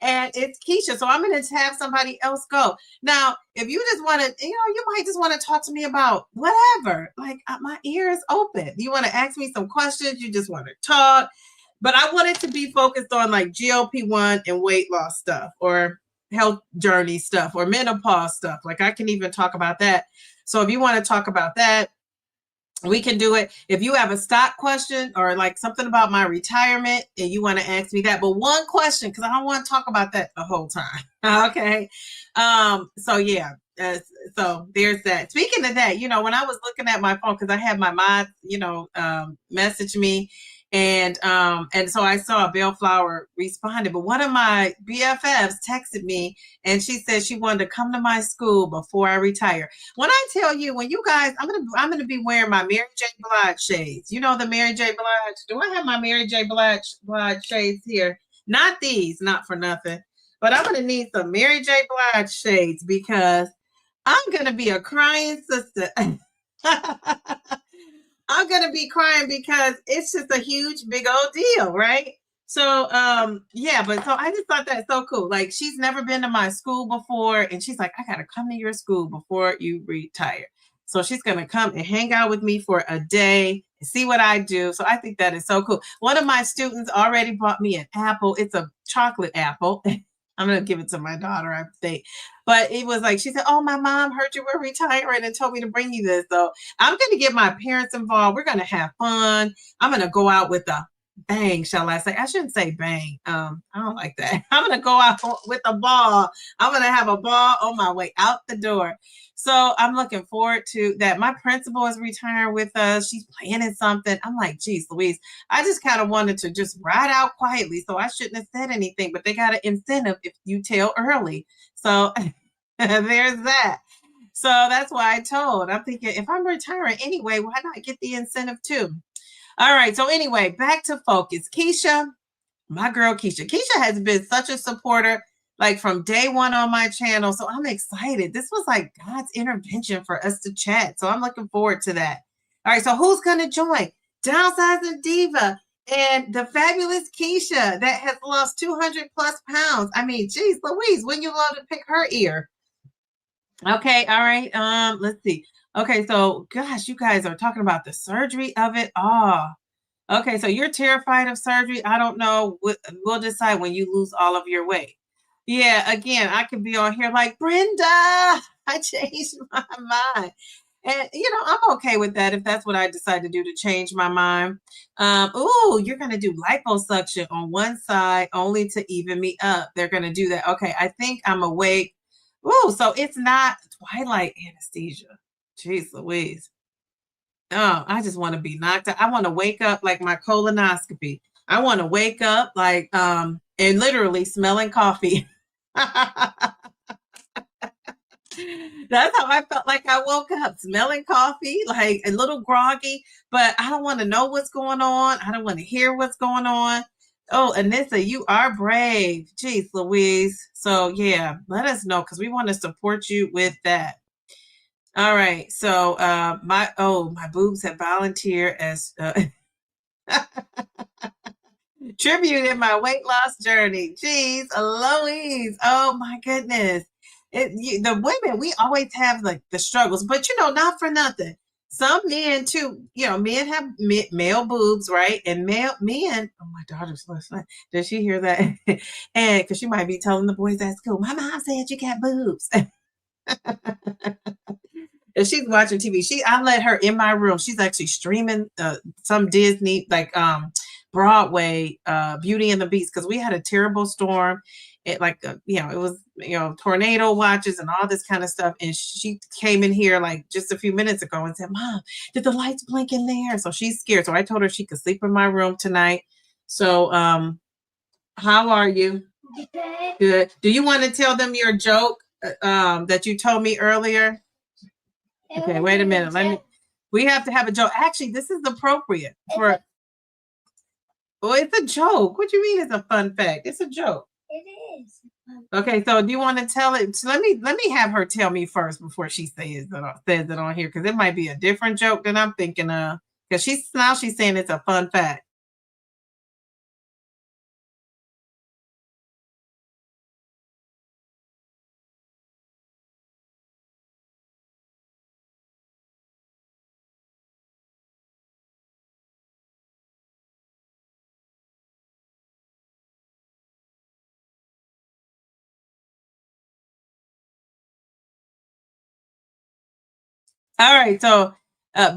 And it's Keisha. So I'm going to have somebody else go. Now, if you just want to, you might just want to talk to me about whatever. My ear is open. You want to ask me some questions. You just want to talk. But I want it to be focused on GLP-1 and weight loss stuff or health journey stuff or menopause stuff. I can even talk about that. So if you want to talk about that, we can do it. If you have a stock question or like something about my retirement and you want to ask me that, but one question, because I don't want to talk about that the whole time. Okay. So yeah. So there's that. Speaking of that, when I was looking at my phone, because I had my mod, message me, and so I saw Bellflower responded, but one of my BFFs texted me and she said she wanted to come to my school before I retire. When I tell you, when you guys, I'm gonna be wearing my Mary J. Blige shades. You know the Mary J. Blige. Do I have my Mary J. Blige shades here? Not these, not for nothing, but I'm gonna need some Mary J. Blige shades because I'm gonna be a crying sister. I'm gonna be crying because it's just a huge, big old deal, right? So, yeah, but so I just thought that's so cool. Like, she's never been to my school before, and she's like, I gotta come to your school before you retire. So she's gonna come and hang out with me for a day and see what I do. So I think that is so cool. One of my students already bought me an apple. It's a chocolate apple. I'm gonna give it to my daughter, I think. But it was like she said, "Oh, my mom heard you were retiring and told me to bring you this." So I'm gonna get my parents involved. We're gonna have fun. I'm gonna go out with a bang, shall I say? I shouldn't say bang. I don't like that. I'm gonna go out with a ball. I'm gonna have a ball on my way out the door. So I'm looking forward to that. My principal is retiring with us. She's planning something. I'm like, geez, Louise, I just kind of wanted to just ride out quietly. So I shouldn't have said anything, but they got an incentive if you tell early. So there's that. So that's why I told. I'm thinking if I'm retiring anyway, why not get the incentive too? All right. So anyway, back to focus. Keisha, my girl Keisha. Keisha has been such a supporter, like from day one on my channel. So I'm excited. This was like God's intervention for us to chat. So I'm looking forward to that. All right. So who's gonna join? Downsizing Diva and the fabulous Keisha that has lost 200 plus pounds. I mean, geez, Louise, when you love to pick her ear. Okay, all right. Let's see. Okay, so gosh, you guys are talking about the surgery of it. Oh, okay. So you're terrified of surgery. I don't know. We'll decide when you lose all of your weight. Yeah, again, I could be on here like Brenda. I changed my mind. And I'm okay with that if that's what I decide to do to change my mind. Oh, you're gonna do liposuction on one side only to even me up. They're gonna do that. Okay, I think I'm awake. Oh, so it's not twilight anesthesia. Jeez Louise. Oh, I just want to be knocked out. I want to wake up like my colonoscopy. I want to wake up like and literally smelling coffee. That's how I felt like I woke up, smelling coffee, like a little groggy, but I don't want to know what's going on. I don't want to hear what's going on. Oh, Anissa, you are brave. Jeez, Louise. So yeah, let us know because we want to support you with that. All right. So my boobs have volunteered as tribute in my weight loss journey. Jeez, Louise. Oh my goodness. The women, we always have like the struggles, but not for nothing. Some men too, men have male boobs, right? And male men, oh, my daughter's listening. Does she hear that? And because she might be telling the boys at school, my mom said you got boobs. And she's watching TV. I let her in my room. She's actually streaming some Disney, like Broadway, Beauty and the Beast, because we had a terrible storm. It it was tornado watches and all this kind of stuff. And she came in here like just a few minutes ago and said, "Mom, did the lights blink in there?" So she's scared. So I told her she could sleep in my room tonight. So how are you? Good. Do you want to tell them your joke that you told me earlier? Okay, wait a minute. We have to have a joke. Actually, this is appropriate for. Well, it's a joke. What do you mean it's a fun fact? It's a joke. It is. Okay, so do you want to tell it? So let me have her tell me first before she says it on here, because it might be a different joke than I'm thinking of. Because she's saying it's a fun fact. All right, so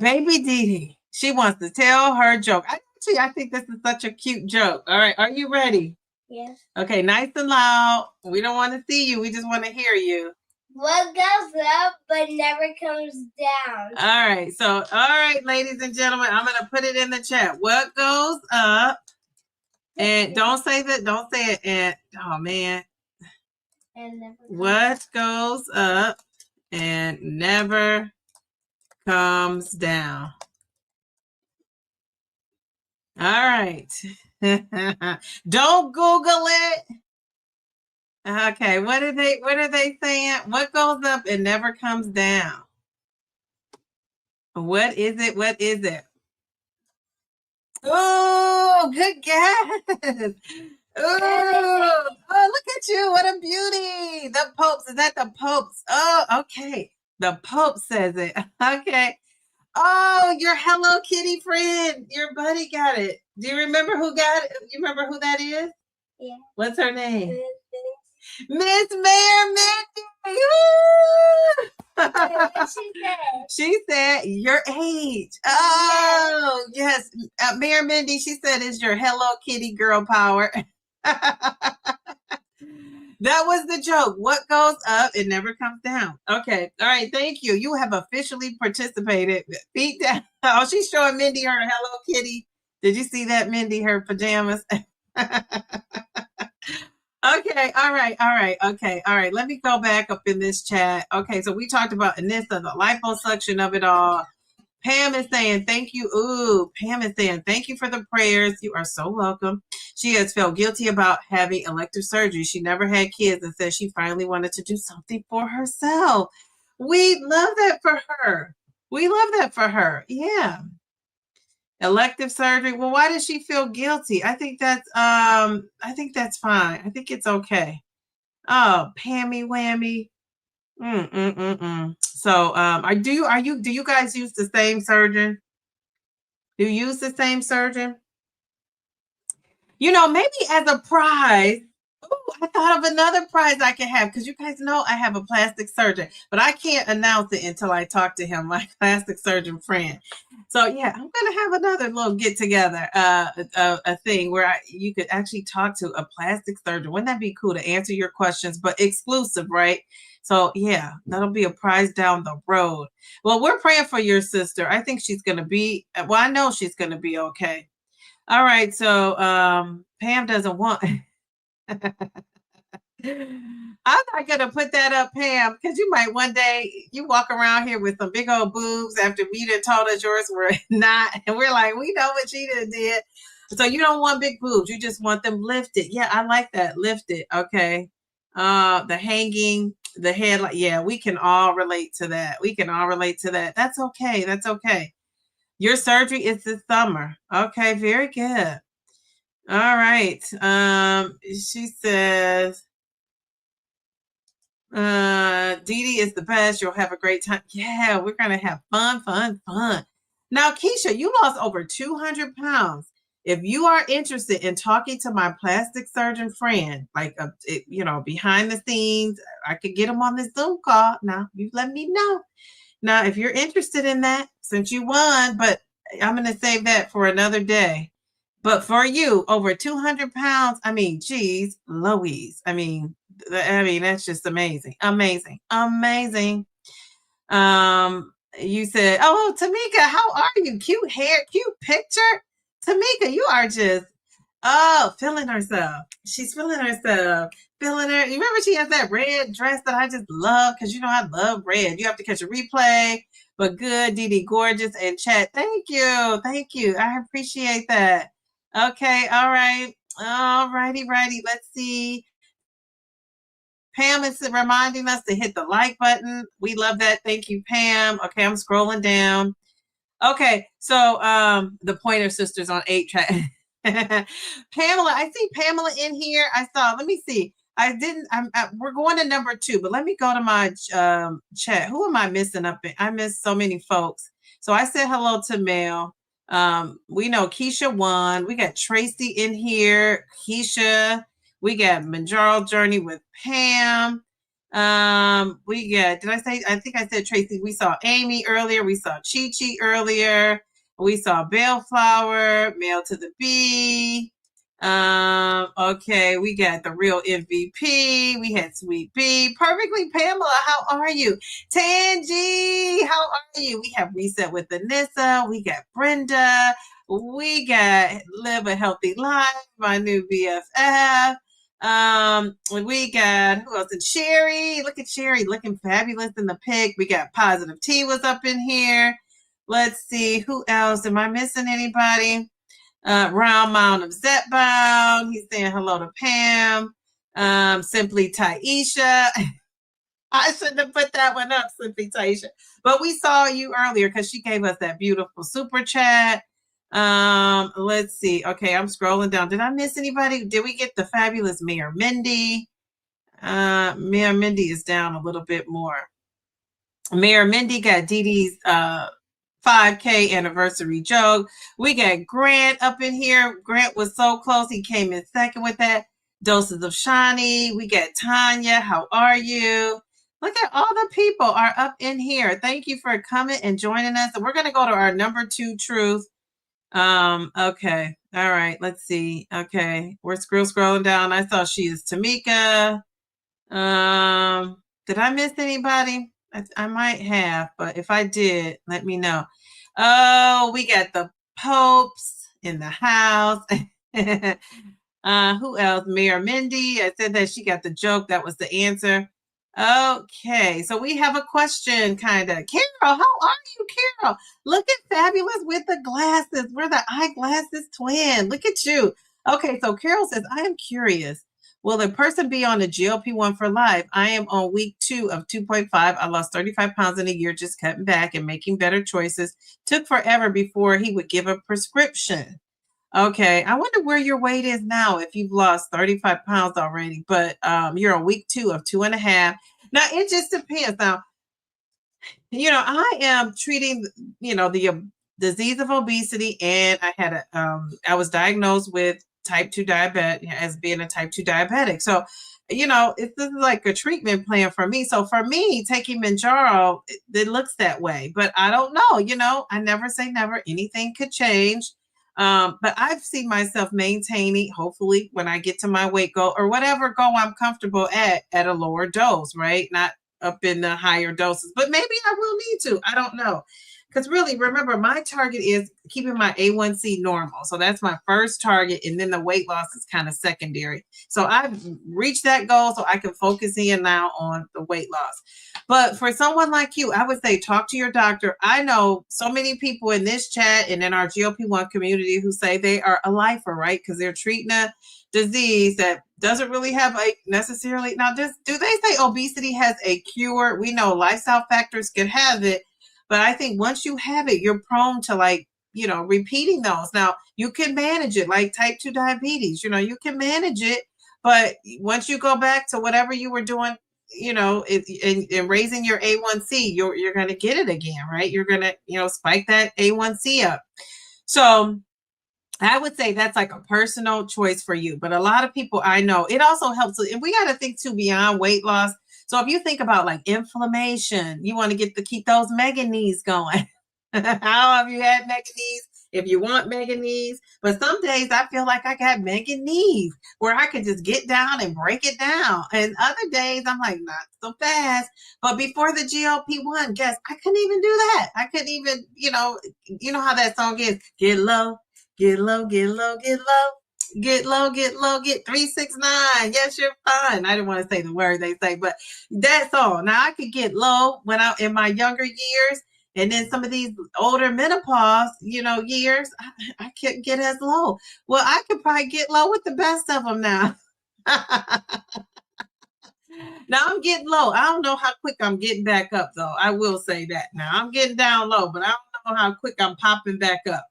baby Dee, she wants to tell her joke. I think this is such a cute joke. All right, are you ready? Yes. Okay, nice and loud. We don't want to see you. We just want to hear you. What goes up but never comes down? All right, so all right, ladies and gentlemen, I'm gonna put it in the chat. What goes up? And don't say that. Don't say it. And oh man, And never what goes up and never comes down? All right. Don't Google it. Okay, what are they saying? What goes up and never comes down? What is it? What is it? Oh, good guess. Oh, look at you. What a beauty. The Popes. Is that the Popes? Oh, okay. The Pope says it. Okay. Oh, your Hello Kitty friend. Your buddy got it. Do you remember who got it? You remember who that is? Yeah. What's her name? Miss Mayor Mindy. She said your age. Oh, yes. Mayor Mindy, she said it's your Hello Kitty girl power. That was the joke. What goes up, it never comes down. Okay. All right. Thank you. You have officially participated. Feet down. Oh, she's showing Mindy her Hello Kitty. Did you see that, Mindy? Her pajamas. Okay, all right, okay, all right. Let me go back up in this chat. Okay, so we talked about Anissa, the liposuction of it all. Pam is saying thank you. Ooh, Pam is saying thank you for the prayers. You are so welcome. She has felt guilty about having elective surgery. She never had kids and says she finally wanted to do something for herself. We love that for her. We love that for her. Yeah. Elective surgery. Well, why does she feel guilty? I think that's fine. I think it's okay. Oh, Pammy whammy. So do you guys use the same surgeon? Do you use the same surgeon? You know, maybe as a prize. Ooh, I thought of another prize I can have because you guys know I have a plastic surgeon, but I can't announce it until I talk to him, my plastic surgeon friend. So yeah, I'm gonna have another little get together, a thing where you could actually talk to a plastic surgeon. Wouldn't that be cool to answer your questions, but exclusive, right? So yeah, that'll be a prize down the road. Well, we're praying for your sister. I think she's gonna be. Well, I know she's gonna be okay. All right, so Pam doesn't want. I'm not gonna put that up, Pam, because you might one day you walk around here with some big old boobs after we done told us yours were not, and we're like, we know what she done did. So you don't want big boobs, you just want them lifted. Yeah, I like that. Lifted, okay. The hanging, the head, like yeah, we can all relate to that. We can all relate to that. That's okay. That's okay. Your surgery is this summer. Okay, very good. All right. She says, Dee Dee is the best. You'll have a great time. Yeah, we're gonna have fun, fun, fun. Now, Keisha, you lost over 200 pounds. If you are interested in talking to my plastic surgeon friend, like behind the scenes, I could get him on this Zoom call. Now, you let me know. Now, if you're interested in that, since you won, but I'm going to save that for another day. But for you, over 200 pounds, I mean, geez, Louise. I mean, that's just amazing. Amazing. Amazing. You said, oh, Tamika, how are you? Cute hair, cute picture. Tamika, you are just, feeling herself. She's feeling herself. Feeling her. You remember she has that red dress that I just love because you know I love red. You have to catch a replay. But good, Dee Dee, gorgeous, and chat. Thank you. Thank you. I appreciate that. Okay, all right. All righty. Let's see. Pam is reminding us to hit the like button. We love that. Thank you, Pam. Okay, I'm scrolling down. Okay, so the Pointer Sisters on 8-track. Pamela, I see Pamela in here. I saw. Let me see. We're going to number 2, but let me go to my chat. Who am I missing up in? I missed so many folks. So I said hello to Mel. We know Keisha won. We got Tracy in here. Keisha. We got Mounjaro Journey with Pam. Did I say, I think I said Tracy, we saw Amy earlier, we saw Chi Chi earlier, we saw Bellflower, Mail to the Bee. Okay, we got the real MVP. We had Sweet Bee. Perfectly Pamela, how are you? Tangi, how are you? We have Reset with Anissa. We got Brenda. We got Live a Healthy Life, my new BFF. We got who else? And Sherry. Look at Sherry looking fabulous in the pic. We got Positive T was up in here. Let's see who else. Am I missing anybody? Round Mound of Zepbound. He's saying hello to Pam. Simply Taisha. I shouldn't have put that one up, Simply Taisha. But we saw you earlier because she gave us that beautiful super chat. Let's see. Okay, I'm scrolling down. Did I miss anybody? Did we get the fabulous Mayor Mindy? Mayor Mindy is down a little bit more. Mayor Mindy got Dee Dee's 5K anniversary joke. We got Grant up in here. Grant was so close. He came in second with that. Doses of Shani. We got Tanya. How are you? Look at all the people are up in here. Thank you for coming and joining us. And we're going to go to our number 2 truth. Okay. All right. Let's see. Okay. We're scrolling down. I saw she is Tamika. Did I miss anybody? I might have, but if I did, let me know. Oh, we got the Popes in the house. Who else? Mayor Mindy. I said that she got the joke. That was the answer. Okay, so we have a question, kind of. Carol, how are you, Carol? Look at Fabulous with the glasses. We're the eyeglasses twin. Look at you. Okay, so Carol says, I am curious. Will a person be on a GLP-1 for life? I am on week 2 of 2.5. I lost 35 pounds in a year, just cutting back and making better choices. Took forever before he would give a prescription. Okay, I wonder where your weight is now if you've lost 35 pounds already, but you're on week 2 of 2.5. Now, it just depends. Now, I am treating, the disease of obesity, and I was diagnosed with type 2 diabetes as being a type 2 diabetic. So, this is like a treatment plan for me. So for me, taking Mounjaro, it looks that way, but I don't know, I never say never. Anything could change. But I've seen myself maintaining, hopefully, when I get to my weight goal or whatever goal I'm comfortable at a lower dose, right? Not up in the higher doses, but maybe I will need to. I don't know. Because really, remember, my target is keeping my A1C normal. So that's my first target. And then the weight loss is kind of secondary. So I've reached that goal so I can focus in now on the weight loss. But for someone like you, I would say talk to your doctor. I know so many people in this chat and in our GLP-1 community who say they are a lifer, right? Because they're treating a disease that doesn't really have necessarily. Now, do they say obesity has a cure? We know lifestyle factors can have it. But I think once you have it, you're prone to repeating those. Now, you can manage it like type 2 diabetes. You can manage it. But once you go back to whatever you were doing, in raising your A1C, you're going to get it again, right? You're going to, spike that A1C up. So I would say that's like a personal choice for you. But a lot of people I know, it also helps. And we got to think too beyond weight loss. So if you think about like inflammation, you want to keep those mega knees going. How have you had mega knees? If you want mega knees, but some days I feel like I got mega knees where I can just get down and break it down. And other days I'm like, not so fast. But before the GLP-1, guess I couldn't even do that. I couldn't even, you know how that song is. Get low, get low, get low, get low. Get low, get low, get 369. Yes, you're fine. I didn't want to say the word they say, but that's all. Now I could get low when I in my younger years, and then some of these older menopause, years, I couldn't get as low. Well, I could probably get low with the best of them now. Now I'm getting low. I don't know how quick I'm getting back up, though. I will say that. Now I'm getting down low, but I don't know how quick I'm popping back up.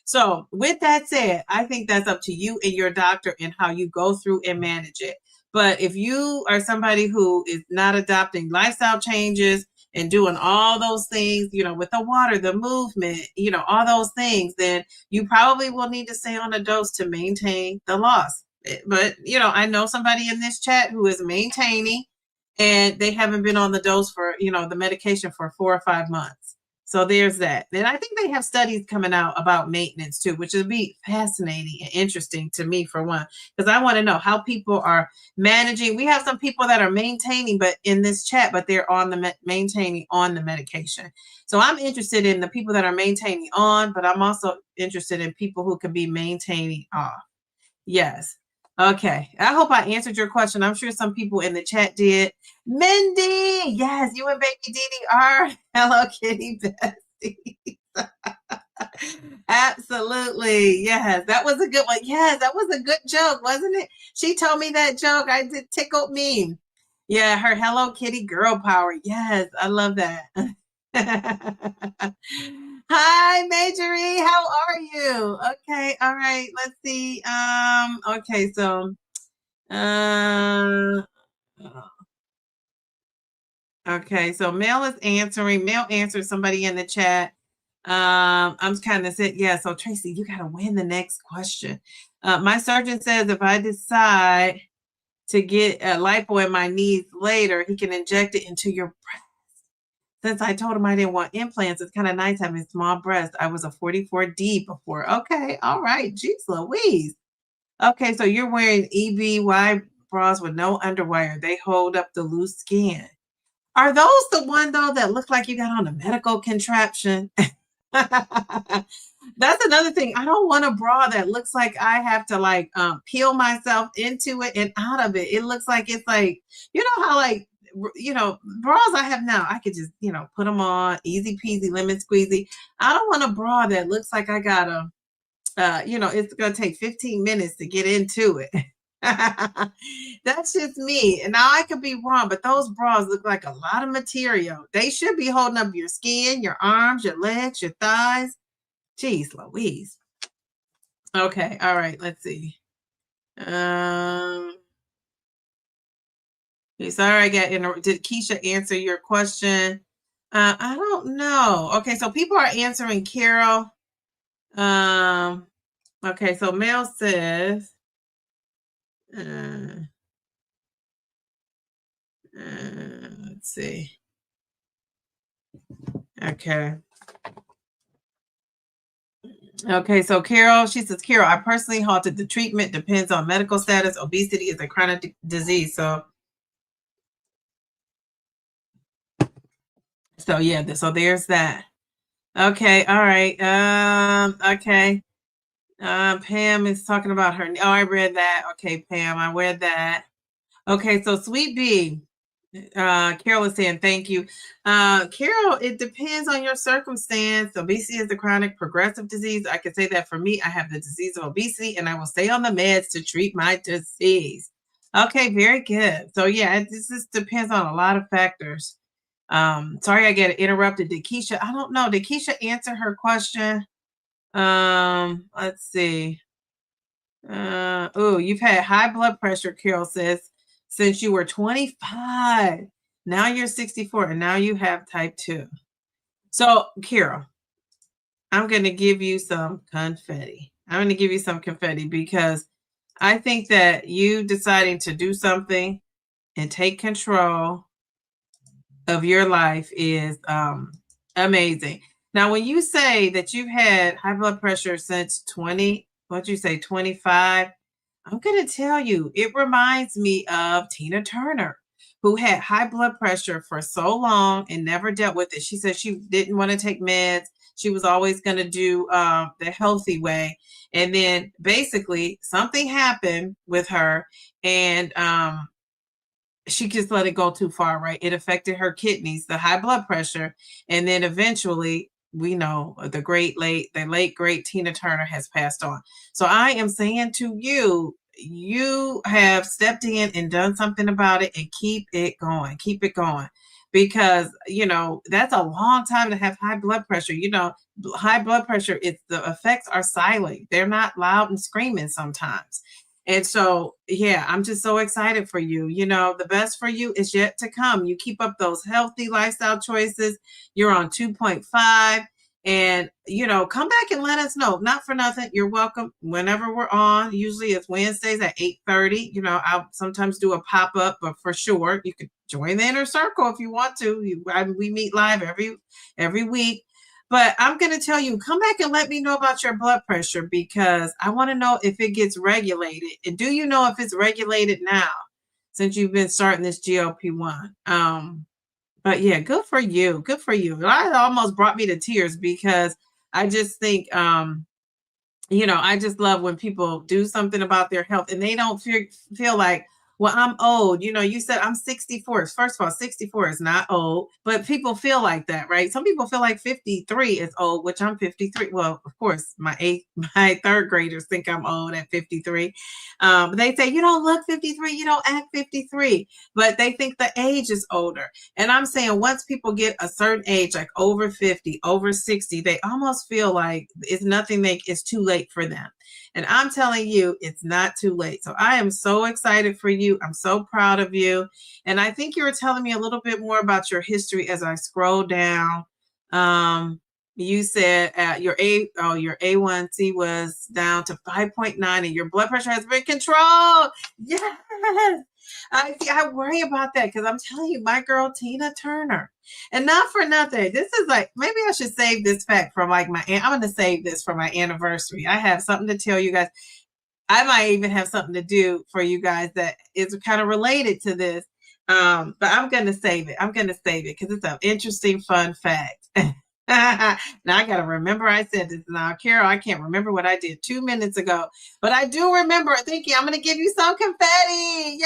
So with that said, I think that's up to you and your doctor and how you go through and manage it. But if you are somebody who is not adopting lifestyle changes and doing all those things, with the water, the movement, all those things, then you probably will need to stay on a dose to maintain the loss. But, I know somebody in this chat who is maintaining and they haven't been on the dose for, the medication for 4 or 5 months. So there's that. And I think they have studies coming out about maintenance too, which would be fascinating and interesting to me for one, because I want to know how people are managing. We have some people that are maintaining, but in this chat, but they're on the maintaining on the medication. So I'm interested in the people that are maintaining on, but I'm also interested in people who could be maintaining off. Yes. Okay. I hope I answered your question. I'm sure some people in the chat did. Mindy, yes, you and baby Didi are Hello Kitty besties. Absolutely. Yes, that was a good one. Yes, that was a good joke, wasn't it? She told me that joke. I did tickled me. Yeah, her Hello Kitty girl power. Yes, I love that. Hi, Majorie. How are you? Okay, all right. Let's see. Okay, so okay, so Mel is answering. Mel answered somebody in the chat. I'm kind of said, yeah. So Tracy, you gotta win the next question. My surgeon says if I decide to get a lipo in my knees later, he can inject it into your breast. Since I told him I didn't want implants, it's kind of nice having small breasts. I was a 44D before. Okay, all right. Jeez Louise. Okay, so you're wearing EBY bras with no underwire. They hold up the loose skin. Are those the one, though, that look like you got on a medical contraption? That's another thing. I don't want a bra that looks like I have to peel myself into it and out of it. It looks like it's like, how bras I have now, I could just, put them on easy peasy, lemon squeezy. I don't want a bra that looks like I gotta, it's going to take 15 minutes to get into it. That's just me. And now I could be wrong, but those bras look like a lot of material. They should be holding up your skin, your arms, your legs, your thighs. Jeez Louise. Okay. All right. Let's see. Sorry, did Keisha answer your question? I don't know. Okay, so people are answering Carol. Okay, so Mel says, let's see. Okay. Okay, so Carol, she says, Carol, I personally halted the treatment. Depends on medical status. Obesity is a chronic disease. So yeah, so there's that. Okay, all right. Okay. Pam is talking about her. Oh, I read that. Okay, Pam, I read that. Okay, so Sweet B, Carol is saying thank you. Carol, it depends on your circumstance. Obesity is a chronic progressive disease. I can say that for me, I have the disease of obesity and I will stay on the meds to treat my disease. Okay, very good. So yeah, this just depends on a lot of factors. Sorry I get interrupted. Did Keisha, I don't know. Did Keisha answer her question? Let's see. You've had high blood pressure, Carol says, since you were 25. Now you're 64 and now you have type 2. So, Carol, I'm going to give you some confetti. I'm going to give you some confetti because I think that you deciding to do something and take control of your life is amazing. Now, when you say that you've had high blood pressure since 25, I'm going to tell you, it reminds me of Tina Turner, who had high blood pressure for so long and never dealt with it. She said she didn't want to take meds. She was always going to do the healthy way. And then basically something happened with her and she just let it go too far, right? It affected her kidneys, the high blood pressure. And then eventually, we know the late great Tina Turner has passed on. So I am saying to you, you have stepped in and done something about it and keep it going. Keep it going. Because, that's a long time to have high blood pressure. High blood pressure, the effects are silent. They're not loud and screaming sometimes. And so, yeah, I'm just so excited for you. The best for you is yet to come. You keep up those healthy lifestyle choices. You're on 2.5. And, come back and let us know. Not for nothing. You're welcome whenever we're on. Usually it's Wednesdays at 8:30. I'll sometimes do a pop-up, but for sure, you could join the inner circle if you want to. We meet live every week. But I'm going to tell you, come back and let me know about your blood pressure, because I want to know if it gets regulated. And do you know if it's regulated now since you've been starting this GLP-1? But yeah, good for you. Good for you. It almost brought me to tears, because I just think, I just love when people do something about their health and they don't feel like, well, I'm old. You said I'm 64. First of all, 64 is not old, but people feel like that, right? Some people feel like 53 is old, which I'm 53. Well, of course, my third graders think I'm old at 53. They say, you don't look 53, you don't act 53, but they think the age is older. And I'm saying, once people get a certain age, like over 50, over 60, they almost feel like it's too late for them. And I'm telling you, it's not too late. So I am so excited for you. I'm so proud of you. And I think you were telling me a little bit more about your history as I scroll down. You said your A1C was down to 5.9 and your blood pressure has been controlled. Yes. I worry about that, because I'm telling you, my girl Tina Turner, and not for nothing, this is like, maybe I should save this fact from I'm going to save this for my anniversary. I have something to tell you guys. I might even have something to do for you guys that is kind of related to this. But I'm going to save it. I'm going to save it because it's an interesting, fun fact. Now I got to remember I said this. Now, Carol, I can't remember what I did 2 minutes ago, but I do remember thinking I'm going to give you some confetti.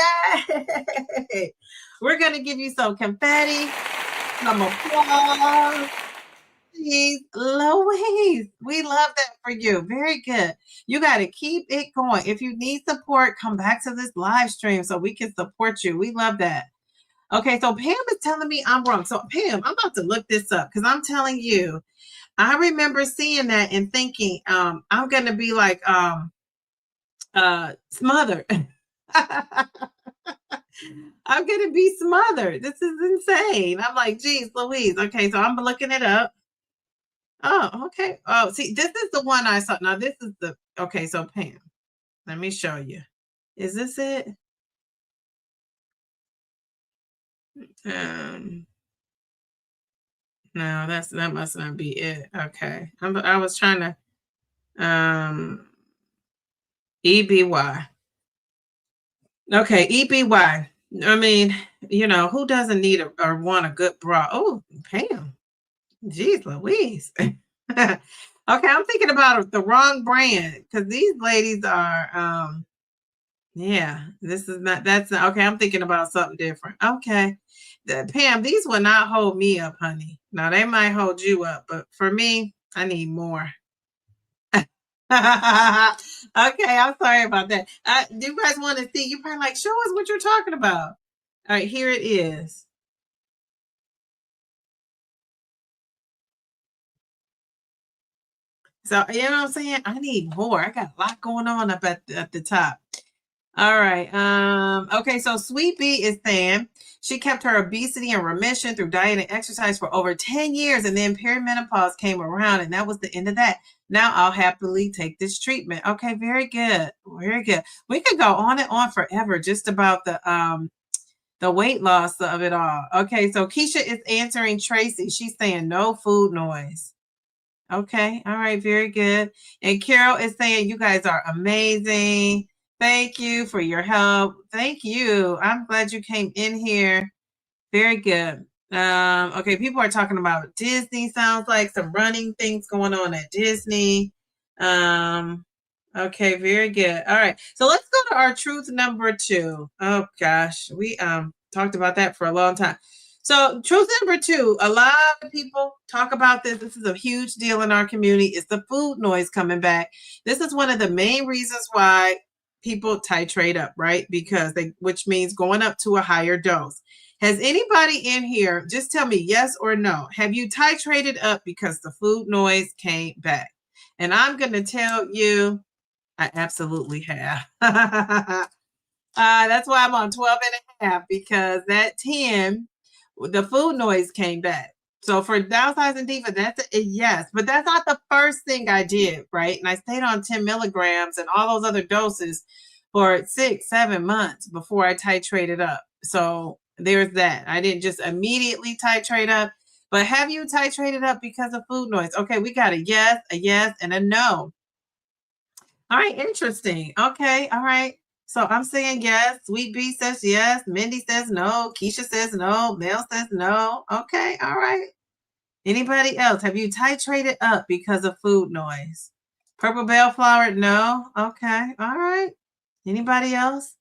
Yay! We're going to give you some confetti, some applause. Jeez Louise, we love that for you. Very good. You got to keep it going. If you need support, come back to this live stream so we can support you. We love that. Okay, so Pam is telling me I'm wrong. So Pam, I'm about to look this up, because I'm telling you, I remember seeing that and thinking, I'm going to be like smothered. I'm going to be smothered. This is insane. I'm like, geez Louise. Okay, so I'm looking it up. Oh, okay. Oh, see, this is the one I saw. Now, this is okay, so Pam, let me show you. Is this it? No, that must not be it. Okay. I was trying to, EBY. Okay, EBY. I mean, who doesn't need or want a good bra? Oh, Pam. Jeez Louise. Okay, I'm thinking about the wrong brand, because these ladies are, yeah, that's not, okay, I'm thinking about something different. Okay. Pam, these will not hold me up, honey. Now, they might hold you up, but for me, I need more. Okay, I'm sorry about that. Do you guys want to see? You're probably like, show us what you're talking about. All right, here it is. So, you know what I'm saying? I need more. I got a lot going on up at the top. All right. Okay, so Sweet Bee is saying she kept her obesity in remission through diet and exercise for over 10 years, and then perimenopause came around, and that was the end of that. Now I'll happily take this treatment. Okay, very good. Very good. We could go on and on forever just about the weight loss of it all. Okay, so Keisha is answering Tracy. She's saying no food noise. Okay, all right, very good. And Carol is saying you guys are amazing. Thank you for your help. Thank you. I'm glad you came in here. Very good. Okay, people are talking about Disney. Sounds like some running things going on at Disney. Okay, very good. All right, so let's go to our truth number 2. Oh gosh, we talked about that for a long time. So truth number 2, a lot of people talk about this. This is a huge deal in our community. It's the food noise coming back. This is one of the main reasons why people titrate up, right? Which means going up to a higher dose. Has anybody in here, just tell me yes or no, have you titrated up because the food noise came back? And I'm going to tell you, I absolutely have. That's why I'm on 12 and a half, because that 10, the food noise came back. So for downsizing diva, that's a yes, but that's not the first thing I did, right? And I stayed on 10 milligrams and all those other doses for 6-7 months before I titrated up. So there's that. I didn't just immediately titrate up, but have you titrated up because of food noise? Okay, we got a yes, and a no. All right, interesting. Okay, all right. So I'm saying yes. Sweet B says yes. Mindy says no. Keisha says no. Mel says no. Okay, all right. Anybody else? Have you titrated up because of food noise? Purple bellflower? No. Okay. All right. Anybody else?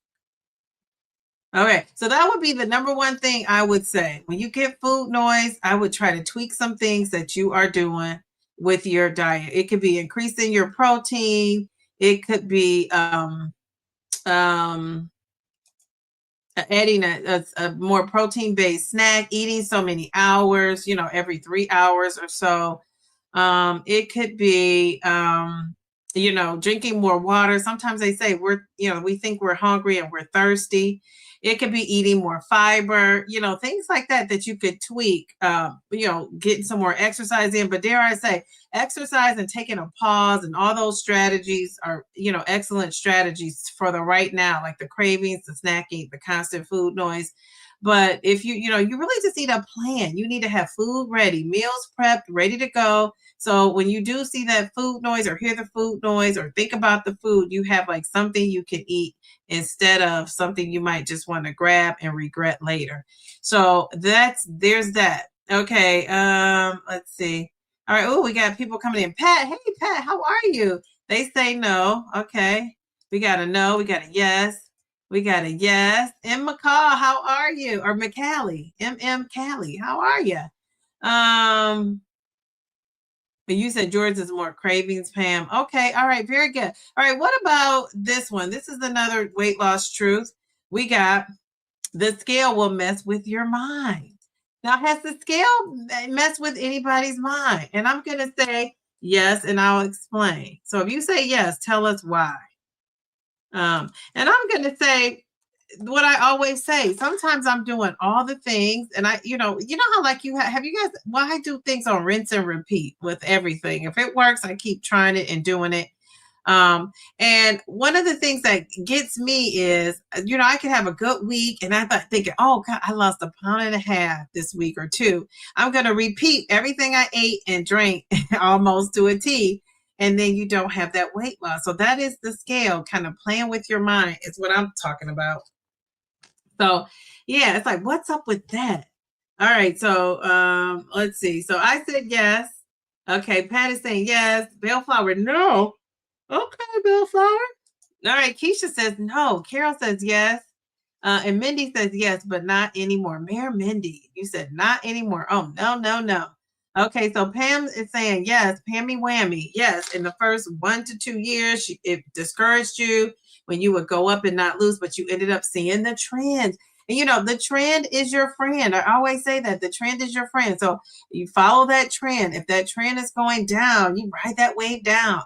Okay. So that would be the number one thing I would say. When you get food noise, I would try to tweak some things that you are doing with your diet. It could be increasing your protein. It could be adding a more protein-based snack, eating so many hours, every 3 hours or so. It could be, drinking more water. Sometimes they say we think we're hungry and we're thirsty. It could be eating more fiber, things like that you could tweak, getting some more exercise in. But dare I say, exercise and taking a pause and all those strategies are, excellent strategies for the right now, like the cravings, the snacking, the constant food noise. But if you really just need a plan. You need to have food ready, meals prepped, ready to go. So when you do see that food noise or hear the food noise or think about the food, you have like something you can eat instead of something you might just want to grab and regret later. So there's that. Okay. Let's see. All right. Oh, we got people coming in. Pat, hey Pat, how are you? They say no. Okay. We got a no, we got a yes. We got a yes. M. McCall, how are you? Or McCallie, M. Callie, how are you? But you said George is more cravings, Pam. Okay, all right, very good. All right, what about this one? This is another weight loss truth. We got the scale will mess with your mind. Now, has the scale messed with anybody's mind? And I'm going to say yes, and I'll explain. So if you say yes, tell us why. And I'm going to say what I always say. Sometimes I'm doing all the things, and you know how like have you guys? Well, I do things on rinse and repeat with everything. If it works, I keep trying it and doing it. And one of the things that gets me is, I could have a good week, and I thought thinking, oh God, I lost 1.5 pounds this week or 2. I'm going to repeat everything I ate and drank almost to a T. And then you don't have that weight loss. So that is the scale, kind of playing with your mind is what I'm talking about. So yeah, it's like, what's up with that? All right. So let's see. So I said yes. Okay. Pat is saying yes. Bellflower, no. Okay, Bellflower. All right. Keisha says no. Carol says yes. And Mindy says yes, but not anymore. Mayor Mindy, you said not anymore. Oh, no. Okay, so Pam is saying yes, Pammy Whammy. Yes, in the first 1 to 2 years, it discouraged you when you would go up and not lose, but you ended up seeing the trend. And the trend is your friend. I always say that the trend is your friend. So you follow that trend. If that trend is going down, you ride that wave down.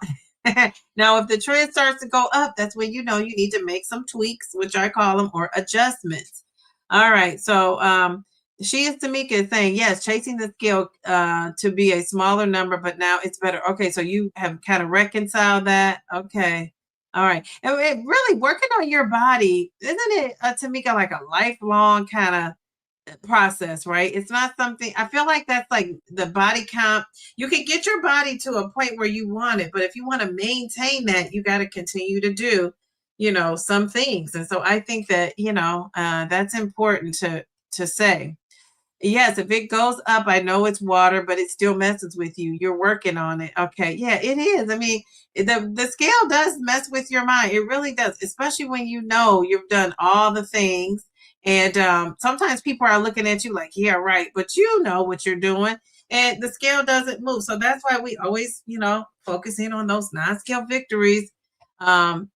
Now, if the trend starts to go up, that's when you need to make some tweaks, which I call them, or adjustments. All right, so she is Tamika is saying, yes, chasing the scale to be a smaller number, but now it's better. Okay, so you have kind of reconciled that. Okay. All right. And really working on your body, isn't it, Tamika, like a lifelong kind of process, right? It's not something, I feel like that's like the body count. You can get your body to a point where you want it, but if you want to maintain that, you got to continue to do, some things. And so I think that, that's important to say. Yes, if it goes up, I know it's water, but it still messes with you. You're working on it. Okay. Yeah, it is. I mean, the scale does mess with your mind. It really does, especially when you've done all the things. And sometimes people are looking at you like, yeah, right. But you know what you're doing. And the scale doesn't move. So that's why we always, focus in on those non-scale victories, to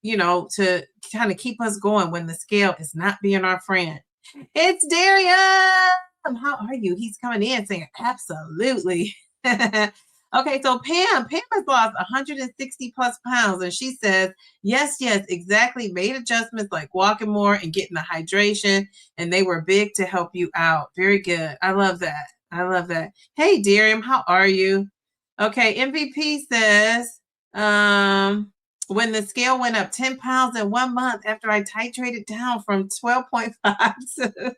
kind of keep us going when the scale is not being our friend. It's Darius. How are you? He's coming in saying absolutely. Okay, so Pam has lost 160 plus pounds, and she says yes, exactly. Made adjustments like walking more and getting the hydration, and they were big to help you out. Very good. I love that. I love that. Hey, Darium, how are you? Okay, MVP says, when the scale went up 10 pounds in 1 month after I titrated down from 12.5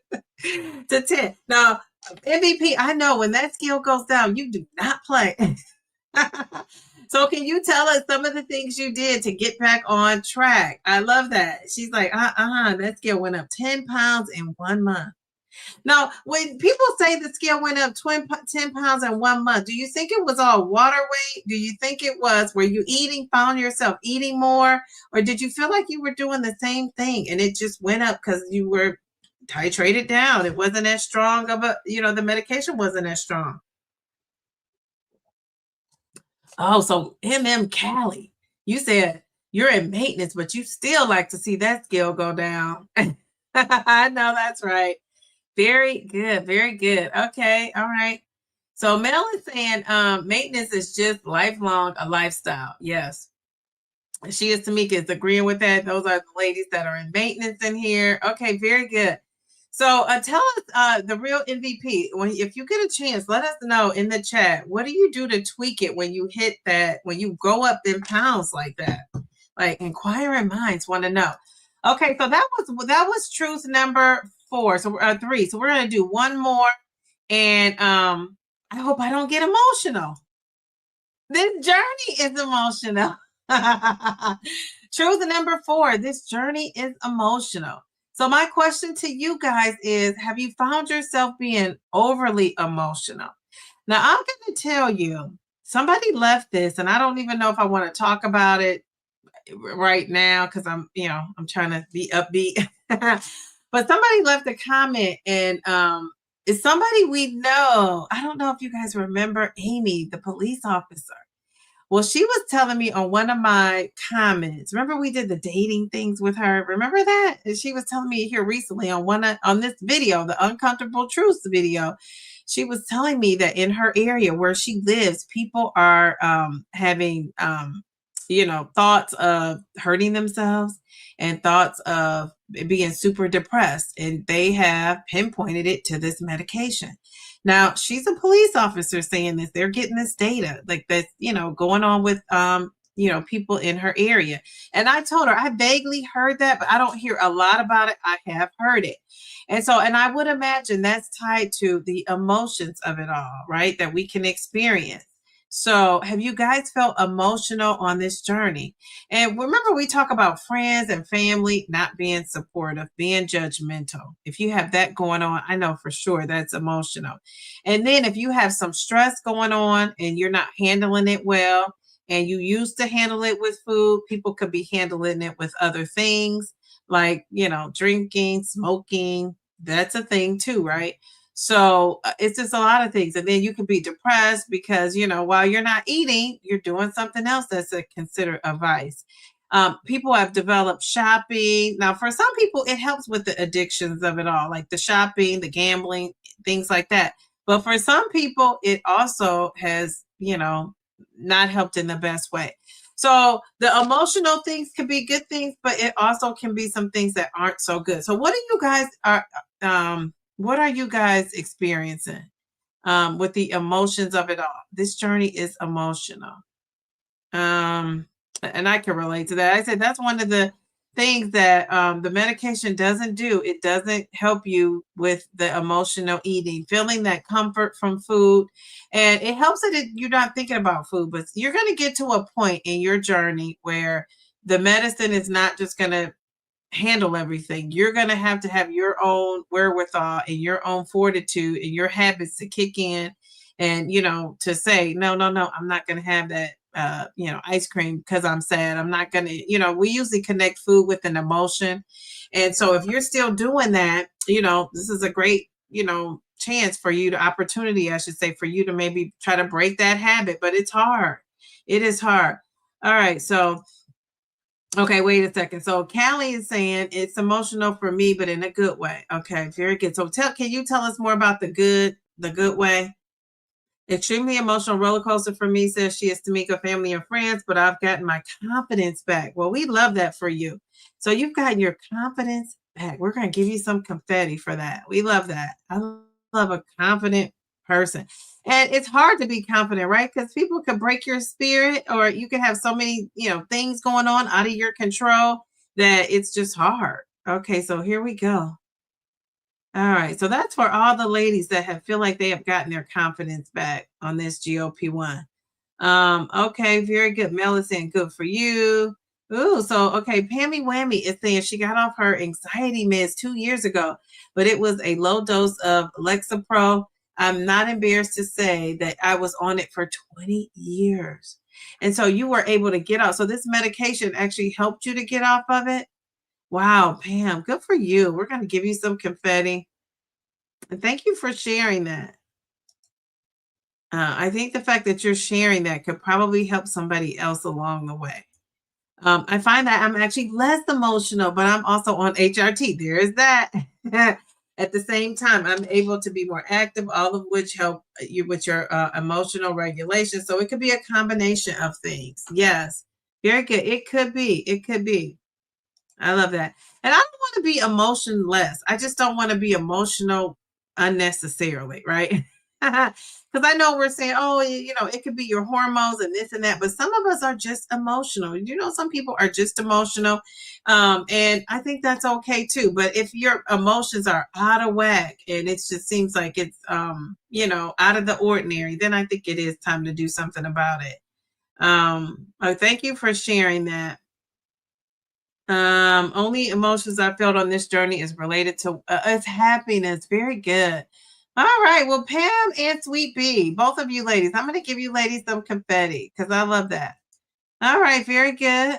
to 10. Now, MVP, I know when that scale goes down, you do not play. So can you tell us some of the things you did to get back on track? I love that. She's like, that scale went up 10 pounds in 1 month. Now, when people say the scale went up 10 pounds in 1 month, do you think it was all water weight? Do you think it was, were you found yourself eating more? Or did you feel like you were doing the same thing and it just went up because you were titrated down? It wasn't as strong of the medication wasn't as strong. Oh, so Callie, you said you're in maintenance, but you still like to see that scale go down. I know that's right. Very good. Very good. Okay. All right. So Mel is saying maintenance is just lifelong a lifestyle. Yes. She is Tamika is agreeing with that. Those are the ladies that are in maintenance in here. Okay, very good. So tell us the real MVP. If you get a chance, let us know in the chat. What do you do to tweak it when you hit that, when you go up in pounds like that? Like inquiring minds want to know. Okay, so that was truth number 4. So 3. So we're gonna do one more, and I hope I don't get emotional. This journey is emotional. Truth number 4. This journey is emotional. So my question to you guys is, have you found yourself being overly emotional? Now I'm going to tell you, somebody left this, and I don't even know if I want to talk about it right now because I'm trying to be upbeat. But somebody left a comment, and it's somebody we know. I don't know if you guys remember Amy, the police officer. Well, she was telling me on one of my comments. Remember we did the dating things with her? Remember that? And she was telling me here recently on this video, the Uncomfortable Truths video. She was telling me that in her area where she lives, people are having thoughts of hurting themselves and thoughts of being super depressed, and they have pinpointed it to this medication. Now, she's a police officer saying this. They're getting this data like that's, going on with, people in her area. And I told her, I vaguely heard that, but I don't hear a lot about it. I have heard it. And I would imagine that's tied to the emotions of it all, right? That we can experience. So have you guys felt emotional on this journey? And remember, we talk about friends and family not being supportive, being judgmental. If you have that going on, I know for sure that's emotional. And then if you have some stress going on and you're not handling it well, and you used to handle it with food, people could be handling it with other things like, drinking, smoking. That's a thing too, right? So it's just a lot of things. And then you can be depressed because, while you're not eating, you're doing something else that's considered a vice. People have developed shopping. Now, for some people, it helps with the addictions of it all, like the shopping, the gambling, things like that. But for some people, it also has, not helped in the best way. So the emotional things can be good things, but it also can be some things that aren't so good. So what are you guys experiencing with the emotions of it all? This journey is emotional. And I can relate to that. I said that's one of the things that the medication doesn't do. It doesn't help you with the emotional eating, feeling that comfort from food. And it helps that you're not thinking about food, but you're going to get to a point in your journey where the medicine is not just going to handle everything. You're going to have your own wherewithal and your own fortitude and your habits to kick in and, to say, no, I'm not going to have that, ice cream because I'm sad. I'm not going to, we usually connect food with an emotion. And so if you're still doing that, this is a great, chance for you opportunity, I should say, for you to maybe try to break that habit, but it's hard. It is hard. All right. So, okay, wait a second. So Callie is saying it's emotional for me, but in a good way. Okay, very good. So can you tell us more about the good way? Extremely emotional roller coaster for me, says she is Tamika, family and friends, but I've gotten my confidence back. Well, we love that for you. So you've gotten your confidence back. We're going to give you some confetti for that. We love that. I love a confident person. And it's hard to be confident, right? Because people could break your spirit, or you can have so many, things going on out of your control that it's just hard. Okay, so here we go. All right, so that's for all the ladies that feel like they have gotten their confidence back on this GLP-1. Okay, very good. Mel is saying good for you. Ooh, so okay, Pammy Whammy is saying she got off her anxiety meds 2 years ago, but it was a low dose of Lexapro. I'm not embarrassed to say that I was on it for 20 years. And so you were able to get off. So this medication actually helped you to get off of it? Wow, Pam, good for you. We're going to give you some confetti. And thank you for sharing that. I think the fact that you're sharing that could probably help somebody else along the way. I find that I'm actually less emotional, but I'm also on HRT. There is that. At the same time, I'm able to be more active, all of which help you with your emotional regulation. So it could be a combination of things. Yes, very good. It could be. It could be. I love that. And I don't want to be emotionless. I just don't want to be emotional unnecessarily, right? Because I know we're saying, oh, it could be your hormones and this and that, but some of us are just emotional. Some people are just emotional. And I think that's okay too. But if your emotions are out of whack and it just seems like it's, out of the ordinary, then I think it is time to do something about it. Thank you for sharing that. Only emotions I felt on this journey is related to it's happiness. Very good. All right. Well, Pam and Sweet B, both of you ladies, I'm going to give you ladies some confetti because I love that. All right. Very good.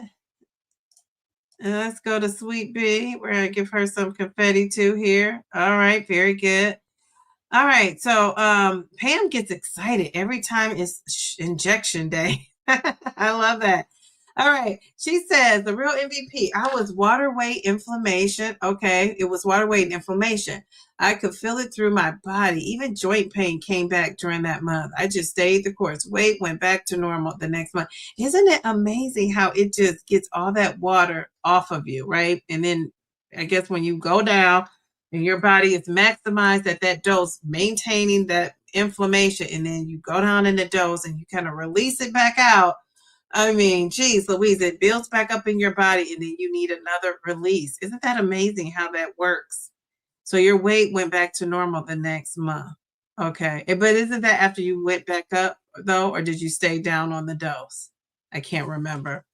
And let's go to Sweet B. We're going to give her some confetti too here. All right. Very good. All right. So Pam gets excited every time it's injection day. I love that. All right. She says the real MVP. I was water weight inflammation. Okay. It was water weight and inflammation. I could feel it through my body. Even joint pain came back during that month. I just stayed the course. Weight went back to normal the next month. Isn't it amazing how it just gets all that water off of you, right? And then I guess when you go down and your body is maximized at that dose, maintaining that inflammation, and then you go down in the dose and you kind of release it back out. I mean, geez, Louise, it builds back up in your body and then you need another release. Isn't that amazing how that works? So your weight went back to normal the next month. Okay. But isn't that after you went back up though, or did you stay down on the dose? I can't remember.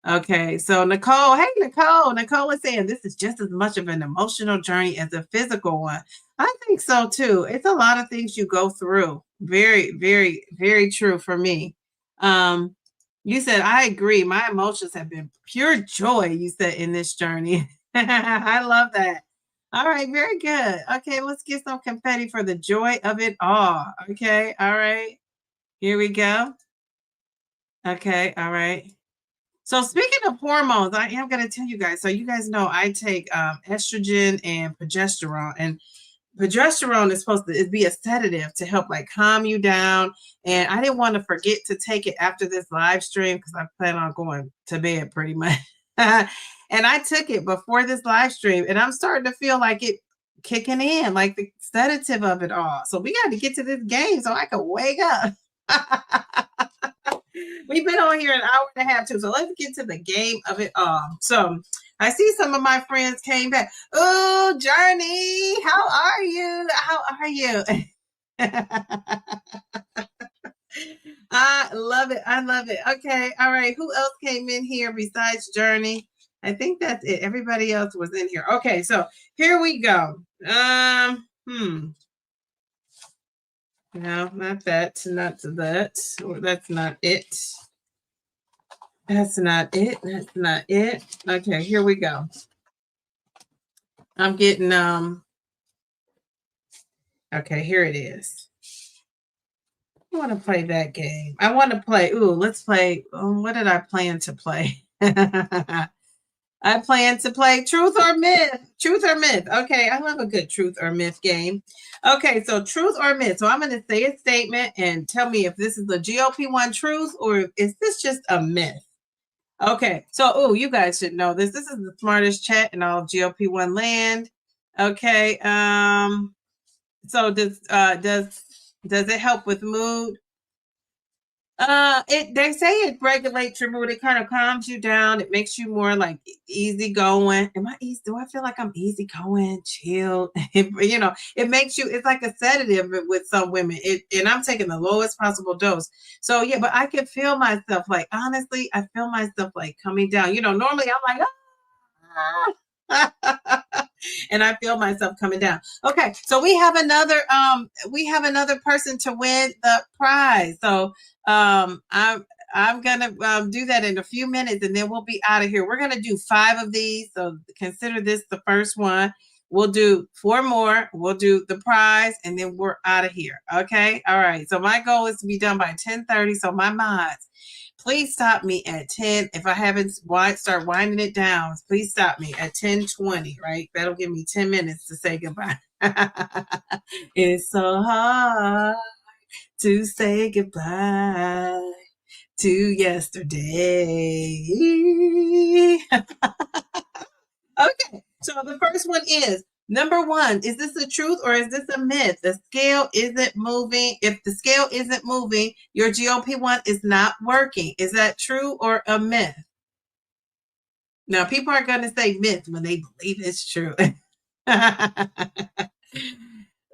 Okay. So Nicole, hey, Nicole is saying this is just as much of an emotional journey as a physical one. I think so too. It's a lot of things you go through. Very, very, very true for me. You said, I agree. My emotions have been pure joy, you said, in this journey. I love that. All right, very good. Okay, let's get some confetti for the joy of it all. Okay, all right. Here we go. Okay, all right. So speaking of hormones, I am going to tell you guys. So you guys know I take estrogen and progesterone, and progesterone is supposed to be a sedative to help like calm you down. And I didn't want to forget to take it after this live stream because I plan on going to bed pretty much. And I took it before this live stream and I'm starting to feel like it kicking in, like the sedative of it all. So we got to get to this game so I can wake up. We've been on here an hour and a half too. So let's get to the game of it all. So I see some of my friends came back. Oh, Journey, how are you? How are you? I love it. I love it. Okay. All right. Who else came in here besides Journey? I think that's it. Everybody else was in here. Okay. So here we go. No, not that. Not that. Or that's not it. That's not it. That's not it. Okay, here we go. I'm getting okay, here it is. I want to play that game. I want to play. Ooh, let's play. What did I plan to play? I plan to play Truth or Myth. Truth or Myth. Okay, I love a good Truth or Myth game. Okay, so Truth or Myth. So I'm going to say a statement and tell me if this is the GLP-1 truth or is this just a myth? Okay, so you guys should know this. This is the smartest chat in all of GLP-1 land. Okay, so does Does it help with mood? They say it regulates your mood. It kind of calms you down. It makes you more like easy going. Am I easy? Do I feel like I'm easy going, chill? It makes you. It's like a sedative with some women. And I'm taking the lowest possible dose. So yeah, but I can feel myself like honestly, I feel myself like coming down. Normally I'm like, and I feel myself coming down. Okay, so we have another person to win the prize. So I'm gonna do that in a few minutes, and then we'll be out of here. We're gonna do 5 of these, so consider this the first one. We'll do 4 more. We'll do the prize, and then we're out of here. Okay, all right. So my goal is to be done by 10:30. So my mods, please stop me at 10. If I haven't start winding it down, please stop me at 10:20, right? That'll give me 10 minutes to say goodbye. It's so hard to say goodbye to yesterday. Okay, so the first one is number 1. Is this the truth or is this a myth? The scale isn't moving. If the scale isn't moving, your GLP-1 is not working. Is that true or a myth? Now, people are going to say myth when they believe it's true.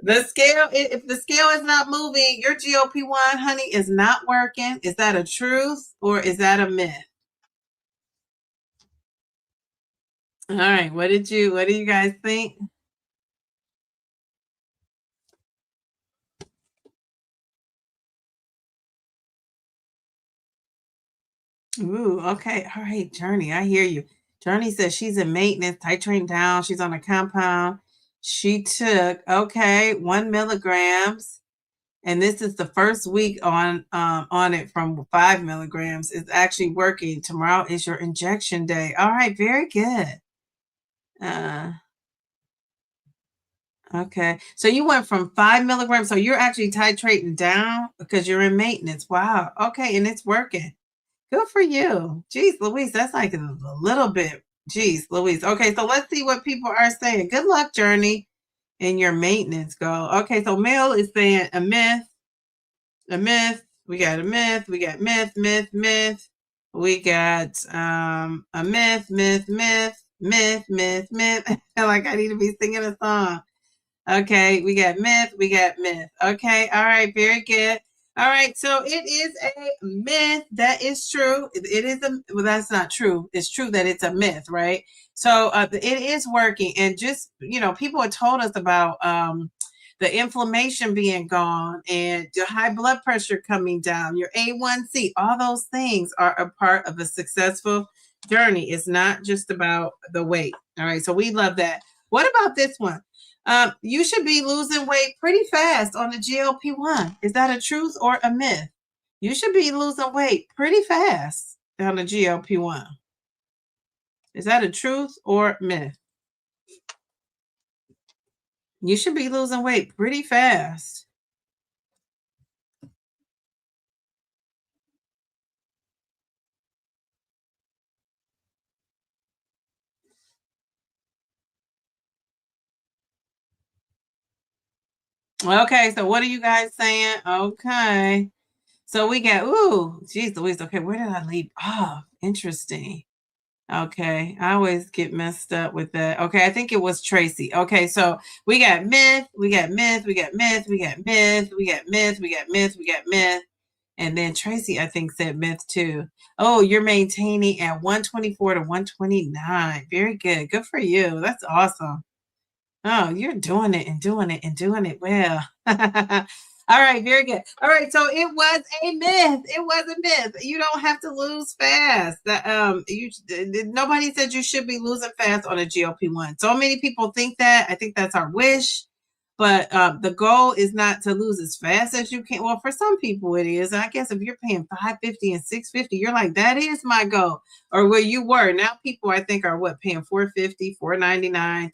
The scale, if the scale is not moving, your GLP-1, honey, is not working. Is that a truth or is that a myth? All right, what do you guys think? Ooh, okay. All right, Journey, I hear you. Journey says she's in maintenance, titrating down. She's on a compound. She took, 1 milligrams. And this is the first week on it from 5 milligrams. It's actually working. Tomorrow is your injection day. All right, very good. Okay. So you went from 5 milligrams. So you're actually titrating down because you're in maintenance. Wow. Okay. And it's working. Good for you. Jeez, Louise, that's like a little bit. Jeez, Louise. Okay. So let's see what people are saying. Good luck, Journey, in your maintenance goal. Okay. So Mel is saying a myth. A myth. We got a myth. We got myth. We got a myth. Like I need to be singing a song. Okay, we got myth. Okay, all right, very good. All right, so it is a myth. That is true. It is well, that's not true. It's true that it's a myth, right? So it is working, and just people have told us about the inflammation being gone and your high blood pressure coming down, your A1C. All those things are a part of a successful journey. It's not just about the weight. All right, so we love that. What about this one? You should be losing weight pretty fast on the GLP-1. Is that a truth or a myth? You should be losing weight pretty fast on the GLP-1. Is that a truth or myth? You should be losing weight pretty fast. Okay, so what are you guys saying? Okay. So we got, geez Louise. Okay, where did I leave off? Interesting. Okay, I always get messed up with that. Okay, I think it was Tracy. Okay, so we got myth, and then Tracy, I think, said myth too. Oh, you're maintaining at 124 to 129. Very good. Good for you. That's awesome. Oh, you're doing it well. All right, very good. All right, so it was a myth. It was a myth. You don't have to lose fast. Nobody said you should be losing fast on a GLP-1. So many people think that. I think that's our wish. But the goal is not to lose as fast as you can. Well, for some people it is. I guess if you're paying $550 and $650, you're like, that is my goal. Or where you were. Now people, I think, are paying $450, $499,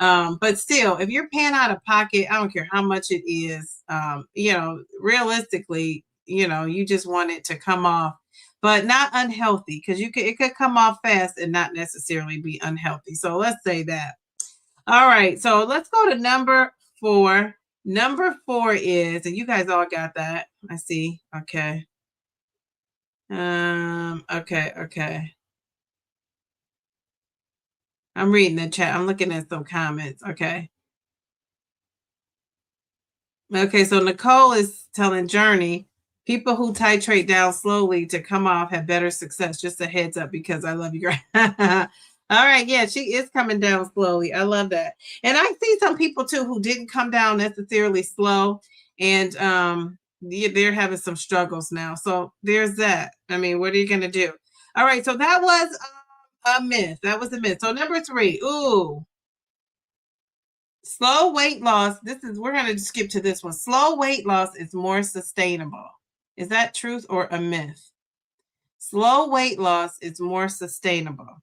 $399. But still, if you're paying out of pocket, I don't care how much it is. Realistically, you just want it to come off, but not unhealthy, because it could come off fast and not necessarily be unhealthy. So let's say that. All right, so let's go to number 4. Number 4 is, and you guys all got that. I see. Okay. Okay. I'm reading the chat. I'm looking at some comments. Okay. Okay, so Nicole is telling Journey, people who titrate down slowly to come off have better success. Just a heads up because I love you, girl. All right, yeah, she is coming down slowly. I love that. And I see some people too who didn't come down necessarily slow, and they're having some struggles now. So there's that. I mean, what are you gonna do? All right, so that was a myth. That was a myth. So number 3, ooh. Slow weight loss. We're going to skip to this one. Slow weight loss is more sustainable. Is that truth or a myth? Slow weight loss is more sustainable.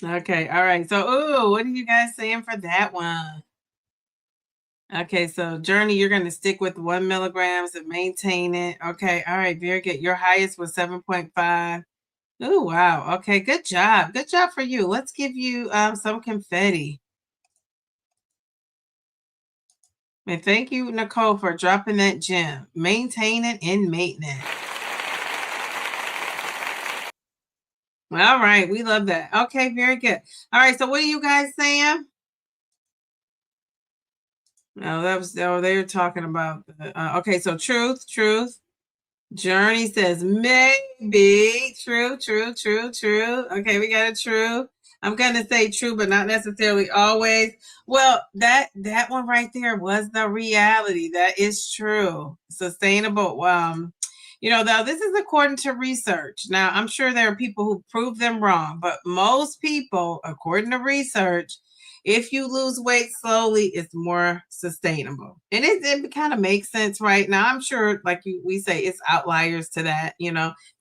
Okay, all right. So, ooh, what are you guys saying for that one? Okay, so Journey, you're going to stick with 1 milligrams and maintain it. Okay, all right, very good. Your highest was 7.5. Oh, wow. Okay, good job. Good job for you. Let's give you some confetti. And thank you, Nicole, for dropping that gem. Maintaining and maintenance. All right, we love that. Okay, very good. All right, so what are you guys saying? No, they were talking about. Okay, so truth. Journey says maybe. True. Okay, we got a true. I'm gonna say true, but not necessarily always. Well, that one right there was the reality. That is true. Sustainable. Now this is according to research. Now I'm sure there are people who prove them wrong, but most people, according to research, if you lose weight slowly, it's more sustainable. And it kind of makes sense right now. I'm sure, we say, it's outliers to that.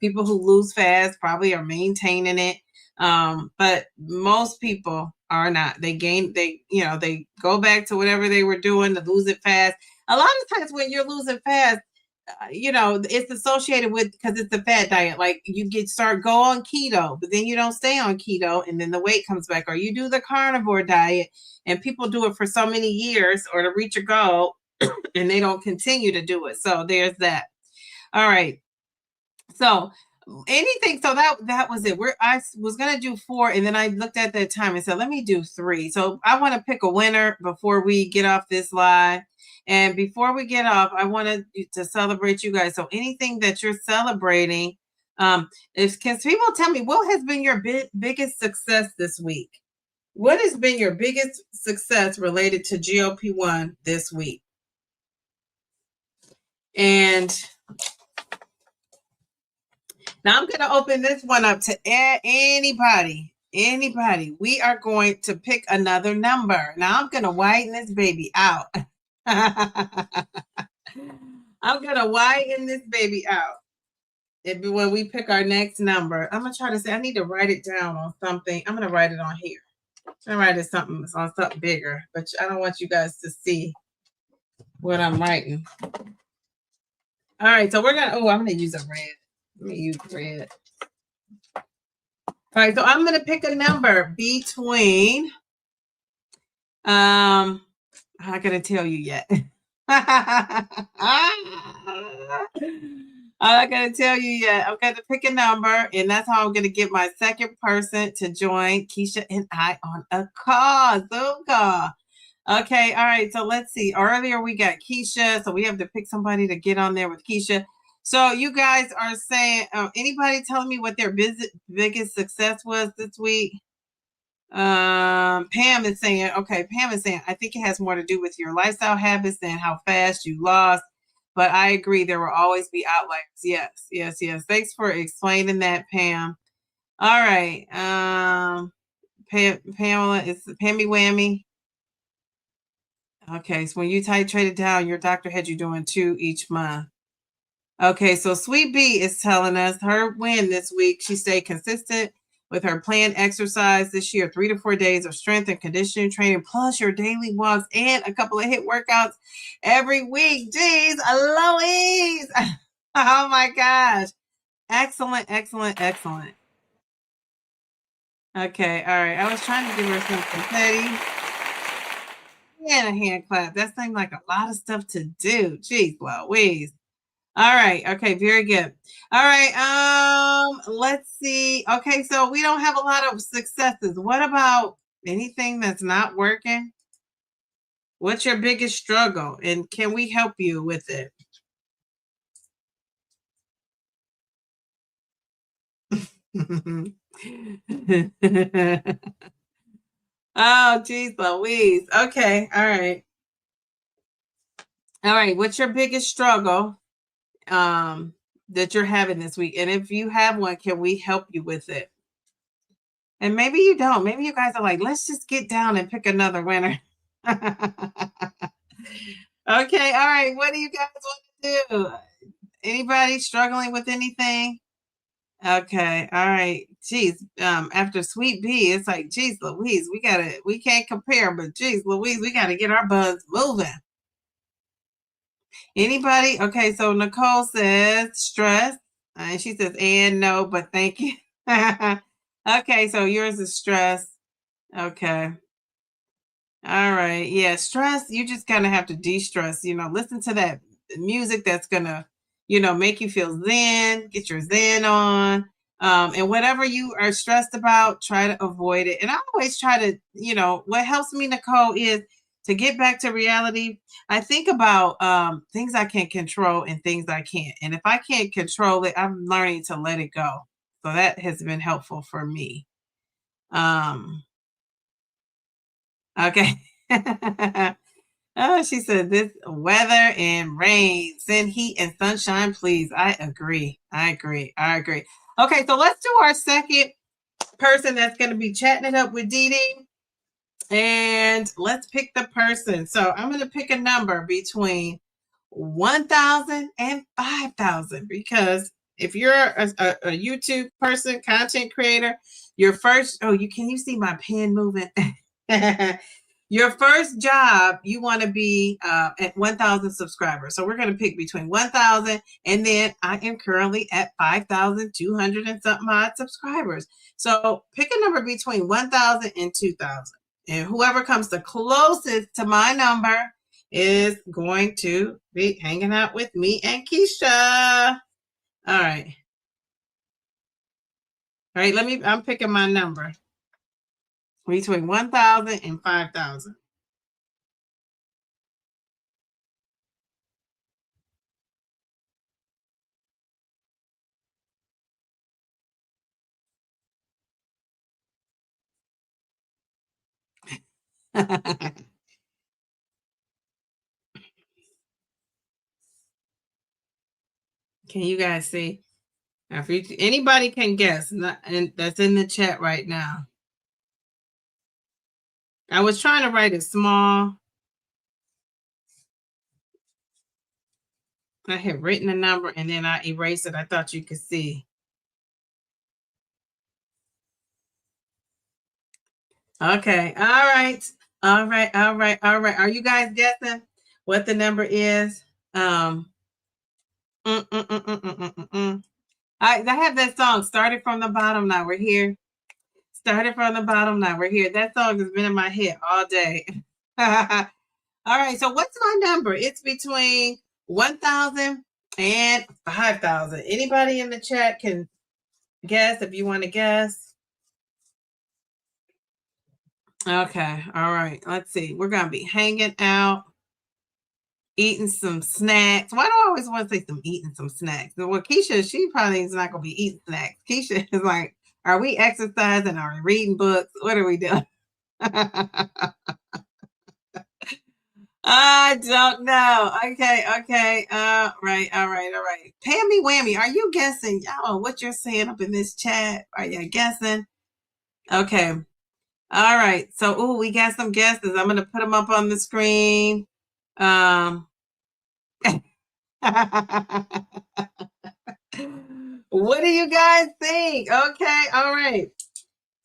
People who lose fast probably are maintaining it. But most people are not. They go back to whatever they were doing to lose it fast. A lot of times when you're losing fast, it's associated with, because it's a fat diet. Like you go on keto, but then you don't stay on keto, and then the weight comes back. Or you do the carnivore diet, and people do it for so many years or to reach a goal, and they don't continue to do it. So there's that. All right. So anything. So that was it. I was gonna do 4, and then I looked at that time and said, let me do 3. So I want to pick a winner before we get off this live. And before we get off, I wanted to celebrate you guys. So anything that you're celebrating, can people tell me what has been your biggest success this week? What has been your biggest success related to GLP-1 this week? And now I'm going to open this one up to anybody. We are going to pick another number. Now I'm going to widen this baby out. I'm going to widen this baby out. When we pick our next number, I'm going to try to say, I need to write it down on something. I'm going to write it on here. I'm going to write it on something bigger, but I don't want you guys to see what I'm writing. All right, so I'm going to use a red. Let me use red. All right, so I'm going to pick a number between, I'm not going to tell you yet. I'm not going to tell you yet. I'm going to pick a number, and that's how I'm going to get my second person to join Keisha and I on a call, Zoom call. Okay, all right, so let's see. Earlier we got Keisha, so we have to pick somebody to get on there with Keisha. So you guys are saying, anybody telling me what their biggest success was this week? Pam is saying, I think it has more to do with your lifestyle habits than how fast you lost. But I agree, there will always be outliers. Yes. Thanks for explaining that, Pam. All right. Pamela is Pammy Whammy. Okay, so when you titrated down, your doctor had you doing 2 each month. Okay, so Sweet Bee is telling us her win this week. She stayed consistent with her planned exercise this year, 3 to 4 days of strength and conditioning training, plus your daily walks and a couple of HIIT workouts every week. Jeez, Louise. Oh my gosh. Excellent, excellent, excellent. Okay, all right. I was trying to give her some confetti and a hand clap. That seemed like a lot of stuff to do. Jeez, Louise. All right. Okay. Very good. All right. Let's see. Okay. So we don't have a lot of successes. What about anything that's not working? What's your biggest struggle? And can we help you with it? Oh, geez, Louise. Okay. All right. All right. What's your biggest struggle that you're having this week? And if you have one, can we help you with it? And maybe you don't. Maybe you guys are like, let's just get down and pick another winner. Okay, all right. What do you guys want to do? Anybody struggling with anything? Okay, all right. Geez, after Sweet Bee, it's like, geez, Louise, we can't compare, but geez, Louise, we gotta get our buzz moving. Anybody? Okay, so Nicole says stress, and she says, and no, but thank you. Okay, so yours is stress. Okay. All right. Yeah, stress, you just kind of have to de-stress, listen to that music that's going to, make you feel zen, get your zen on. And whatever you are stressed about, try to avoid it. And I always try to, what helps me, Nicole, is to get back to reality. I think about things I can control and things I can't. And if I can't control it, I'm learning to let it go. So that has been helpful for me. Okay. Oh, she said this weather and rain, send heat and sunshine, please. I agree. Okay, so let's do our second person that's going to be chatting it up with Dee Dee. And let's pick the person. So I'm going to pick a number between 1,000 and 5,000 because if you're a YouTube person, content creator, your first, can you see my pen moving? Your first job, you want to be at 1,000 subscribers. So we're going to pick between 1,000 and then I am currently at 5,200 and something odd subscribers. So pick a number between 1,000 and 2,000. And whoever comes the closest to my number is going to be hanging out with me and Keisha. All right. All right, I'm picking my number between 1,000 and 5,000. Can you guys see? Now, if anybody can guess, and that's in the chat right now. I was trying to write it small. I had written a number and then I erased it. I thought you could see. Okay. All right. Are you guys guessing what the number is? I have that song, Started from the Bottom, Now We're Here. Started from the bottom, now we're here. That song has been in my head all day. All right, so what's my number? It's between 1,000 and 5,000. Anybody in the chat can guess if you want to guess. Okay, all right. Let's see. We're going to be hanging out, eating some snacks. Why do I always want to say eating some snacks? Well, Keisha, she probably is not going to be eating snacks. Keisha is like, are we exercising? Are we reading books? What are we doing? I don't know. Okay. Right. All right. Pammy Whammy, are you guessing? Y'all, what you're saying up in this chat? Are you guessing? Okay. All right. So, we got some guesses. I'm going to put them up on the screen. What do you guys think? Okay, all right.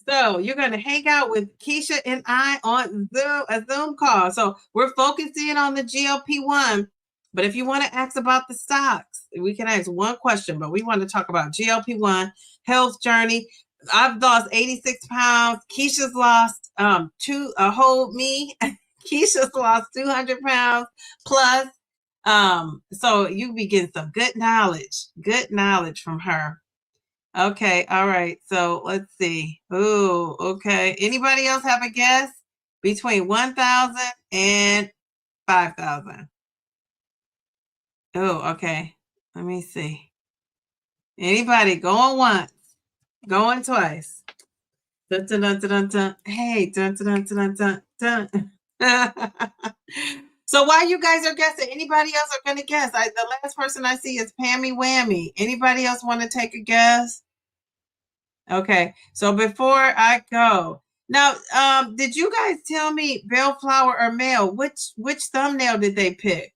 So you're going to hang out with Keisha and I on a Zoom call. So we're focusing on the GLP-1. But if you want to ask about the stocks, we can ask one question. But we want to talk about GLP-1 health journey. I've lost 86 pounds. Keisha's lost a whole me. Keisha's lost 200 pounds plus. So you be getting some good knowledge from her. Okay, all right. So let's see. Ooh, okay. Anybody else have a guess? Between 1,000 and 5,000. Oh, okay. Let me see. Anybody going once, going twice. Dun, dun, dun, dun, dun, dun. Hey, dun, dun, dun, dun, dun, dun. So while you guys are guessing, anybody else are going to guess? The last person I see is Pammy Whammy. Anybody else want to take a guess? Okay, so before I go, now, did you guys tell me Bellflower or Mel? Which thumbnail did they pick?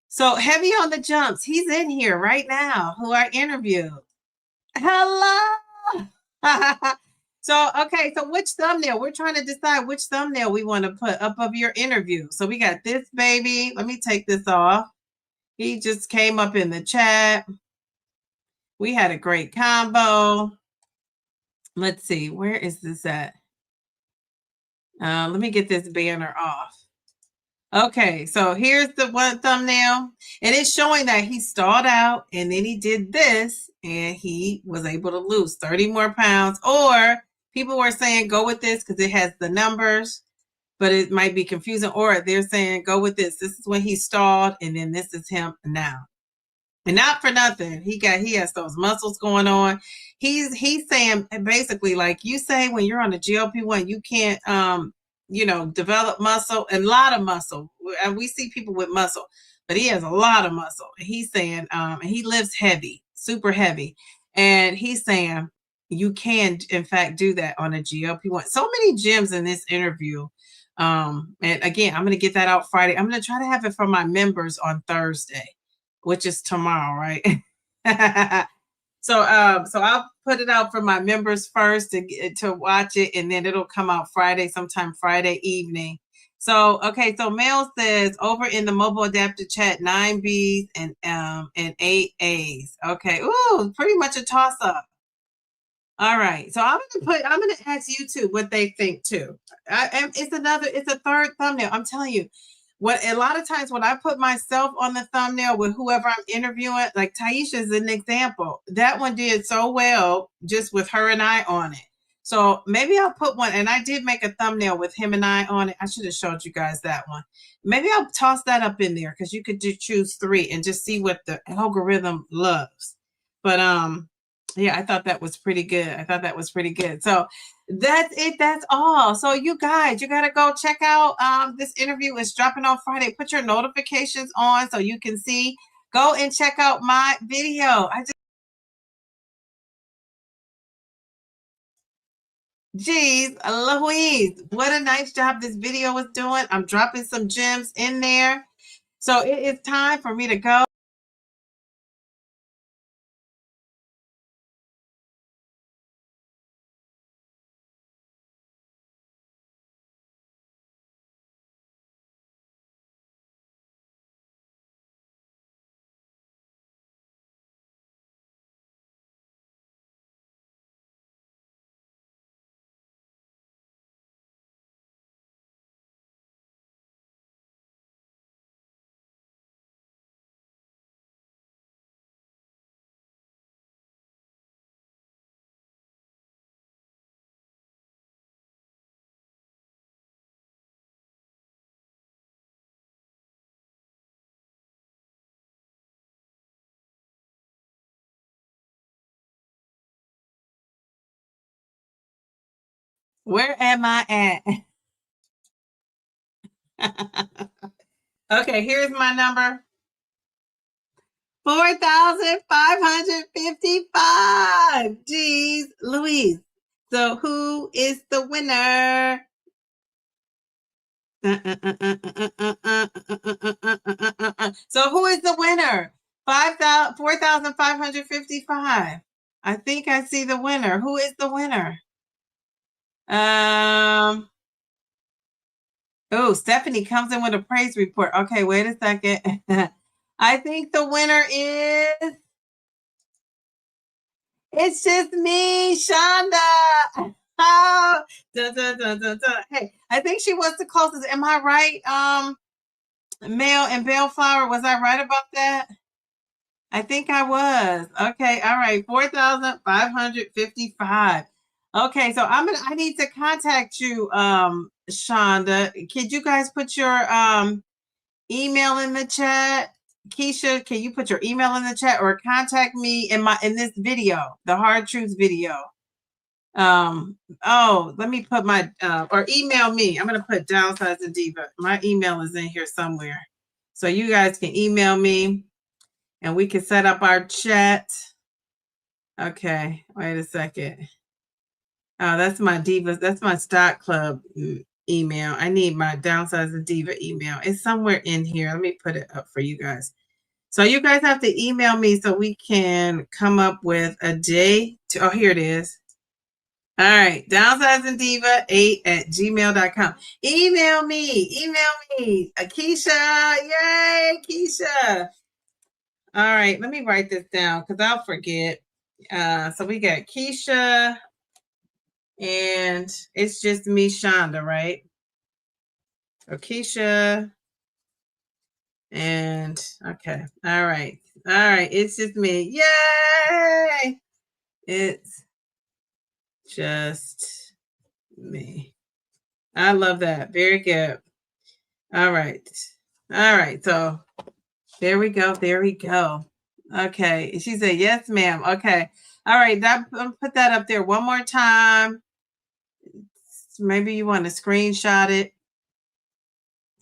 So Heavy on the Jumps, he's in here right now, who I interviewed. Hello. So, okay, so which thumbnail? We're trying to decide which thumbnail we want to put up of your interview. So we got this baby. Let me take this off. He just came up in the chat. We had a great combo. Let's see, where is this at? Let me get this banner off. Okay, so here's the one thumbnail, and it's showing that he stalled out, and then he did this, and he was able to lose 30 more pounds. Or people were saying go with this because it has the numbers, but it might be confusing. Or they're saying go with this. This is when he stalled, and then this is him now. And not for nothing, he has those muscles going on. He's saying basically, like you say, when you're on the GLP-1, you can't develop muscle, and a lot of muscle. And we see people with muscle, but he has a lot of muscle. He's saying, and he lifts heavy, super heavy, and he's saying you can, in fact, do that on a GLP-1. So many gems in this interview. And again, I'm going to get that out Friday. I'm going to try to have it for my members on Thursday, which is tomorrow, right? So I'll put it out for my members first to watch it, and then it'll come out sometime Friday evening. So, okay, so Mel says over in the mobile adaptive chat, 9 B's and 8 A's. Okay, ooh, pretty much a toss up. All right, so I'm gonna ask you two what they think too. It's a third thumbnail. I'm telling you, a lot of times when I put myself on the thumbnail with whoever I'm interviewing, like Taisha is an example. That one did so well just with her and I on it. So maybe I'll put one, and I did make a thumbnail with him and I on it. I should have showed you guys that one. Maybe I'll toss that up in there because you could choose 3 and just see what the algorithm loves. But yeah, I thought that was pretty good. So that's it. That's all. So you guys, you got to go check out this interview. It's dropping on Friday. Put your notifications on so you can see. Go and check out my video. Geez, Louise, what a nice job this video is doing. I'm dropping some gems in there. So it is time for me to go. Where am I at? Okay, here's my number. 4,555. Geez, Louise. So who is the winner? So who is the winner? 4,555. I think I see the winner. Who is the winner? Oh, Stephanie comes in with a praise report. Okay, wait a second. I think the winner is, it's just me, Shonda. Oh, dun, dun, dun, dun, dun. Hey, I think she was the closest. Am I right? Mel and Bellflower, was I right about that? I think I was. Okay, all right. 4,555. Okay, so I need to contact you, Shonda. Could you guys put your email in the chat? Keisha, can you put your email in the chat or contact me in this video, the hard truth video? Let me put my or email me. I'm gonna put Downsize and Diva. My email is in here somewhere. So you guys can email me and we can set up our chat. Okay, wait a second. Oh, that's my Diva. That's my Stock Club email. I need my Downsize and Diva email. It's somewhere in here. Let me put it up for you guys. So you guys have to email me so we can come up with a day. Oh, here it is. All right, downsizingdiva8@gmail.com. Email me, Keisha, yay, Keisha. All right, let me write this down because I'll forget. So we got Keisha, and it's just me, Shonda, right? So Keisha, and okay, all right, it's just me, yay! It's just me. I love that. Very good. All right. So there we go. Okay. She said, yes, ma'am. Okay. All right. Put that up there one more time. Maybe you want to screenshot it.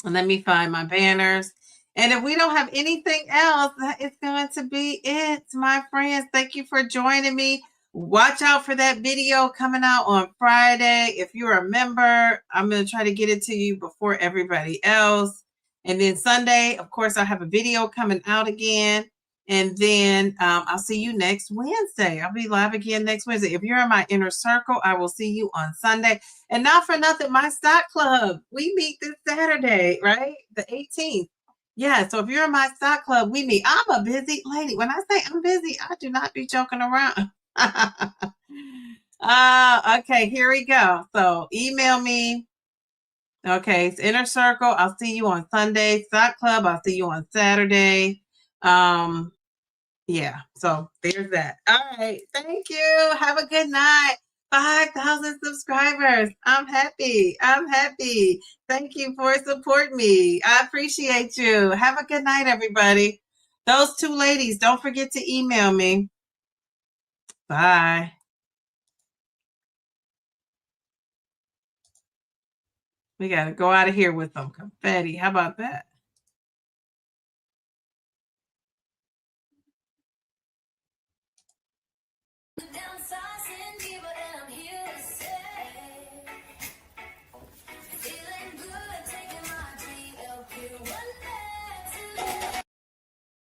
And let me find my banners. And if we don't have anything else, it's going to be it, my friends. Thank you for joining me. Watch out for that video coming out on Friday. If you're a member, I'm going to try to get it to you before everybody else. And then Sunday, of course, I'll have a video coming out again. And then I'll see you next Wednesday. I'll be live again next Wednesday. If you're in my inner circle, I will see you on Sunday. And not for nothing, my stock club, we meet this Saturday, right? The 18th. Yeah, so if you're in my stock club, we meet. I'm a busy lady. When I say I'm busy, I do not be joking around. Okay, here we go. So email me. Okay, it's inner circle. I'll see you on Sunday. Stock club, I'll see you on Saturday. Yeah, so there's that. All right, thank you. Have a good night. 5,000 subscribers. I'm happy. Thank you for supporting me. I appreciate you. Have a good night, everybody. Those two ladies, don't forget to email me. Bye. We got to go out of here with some confetti. How about that?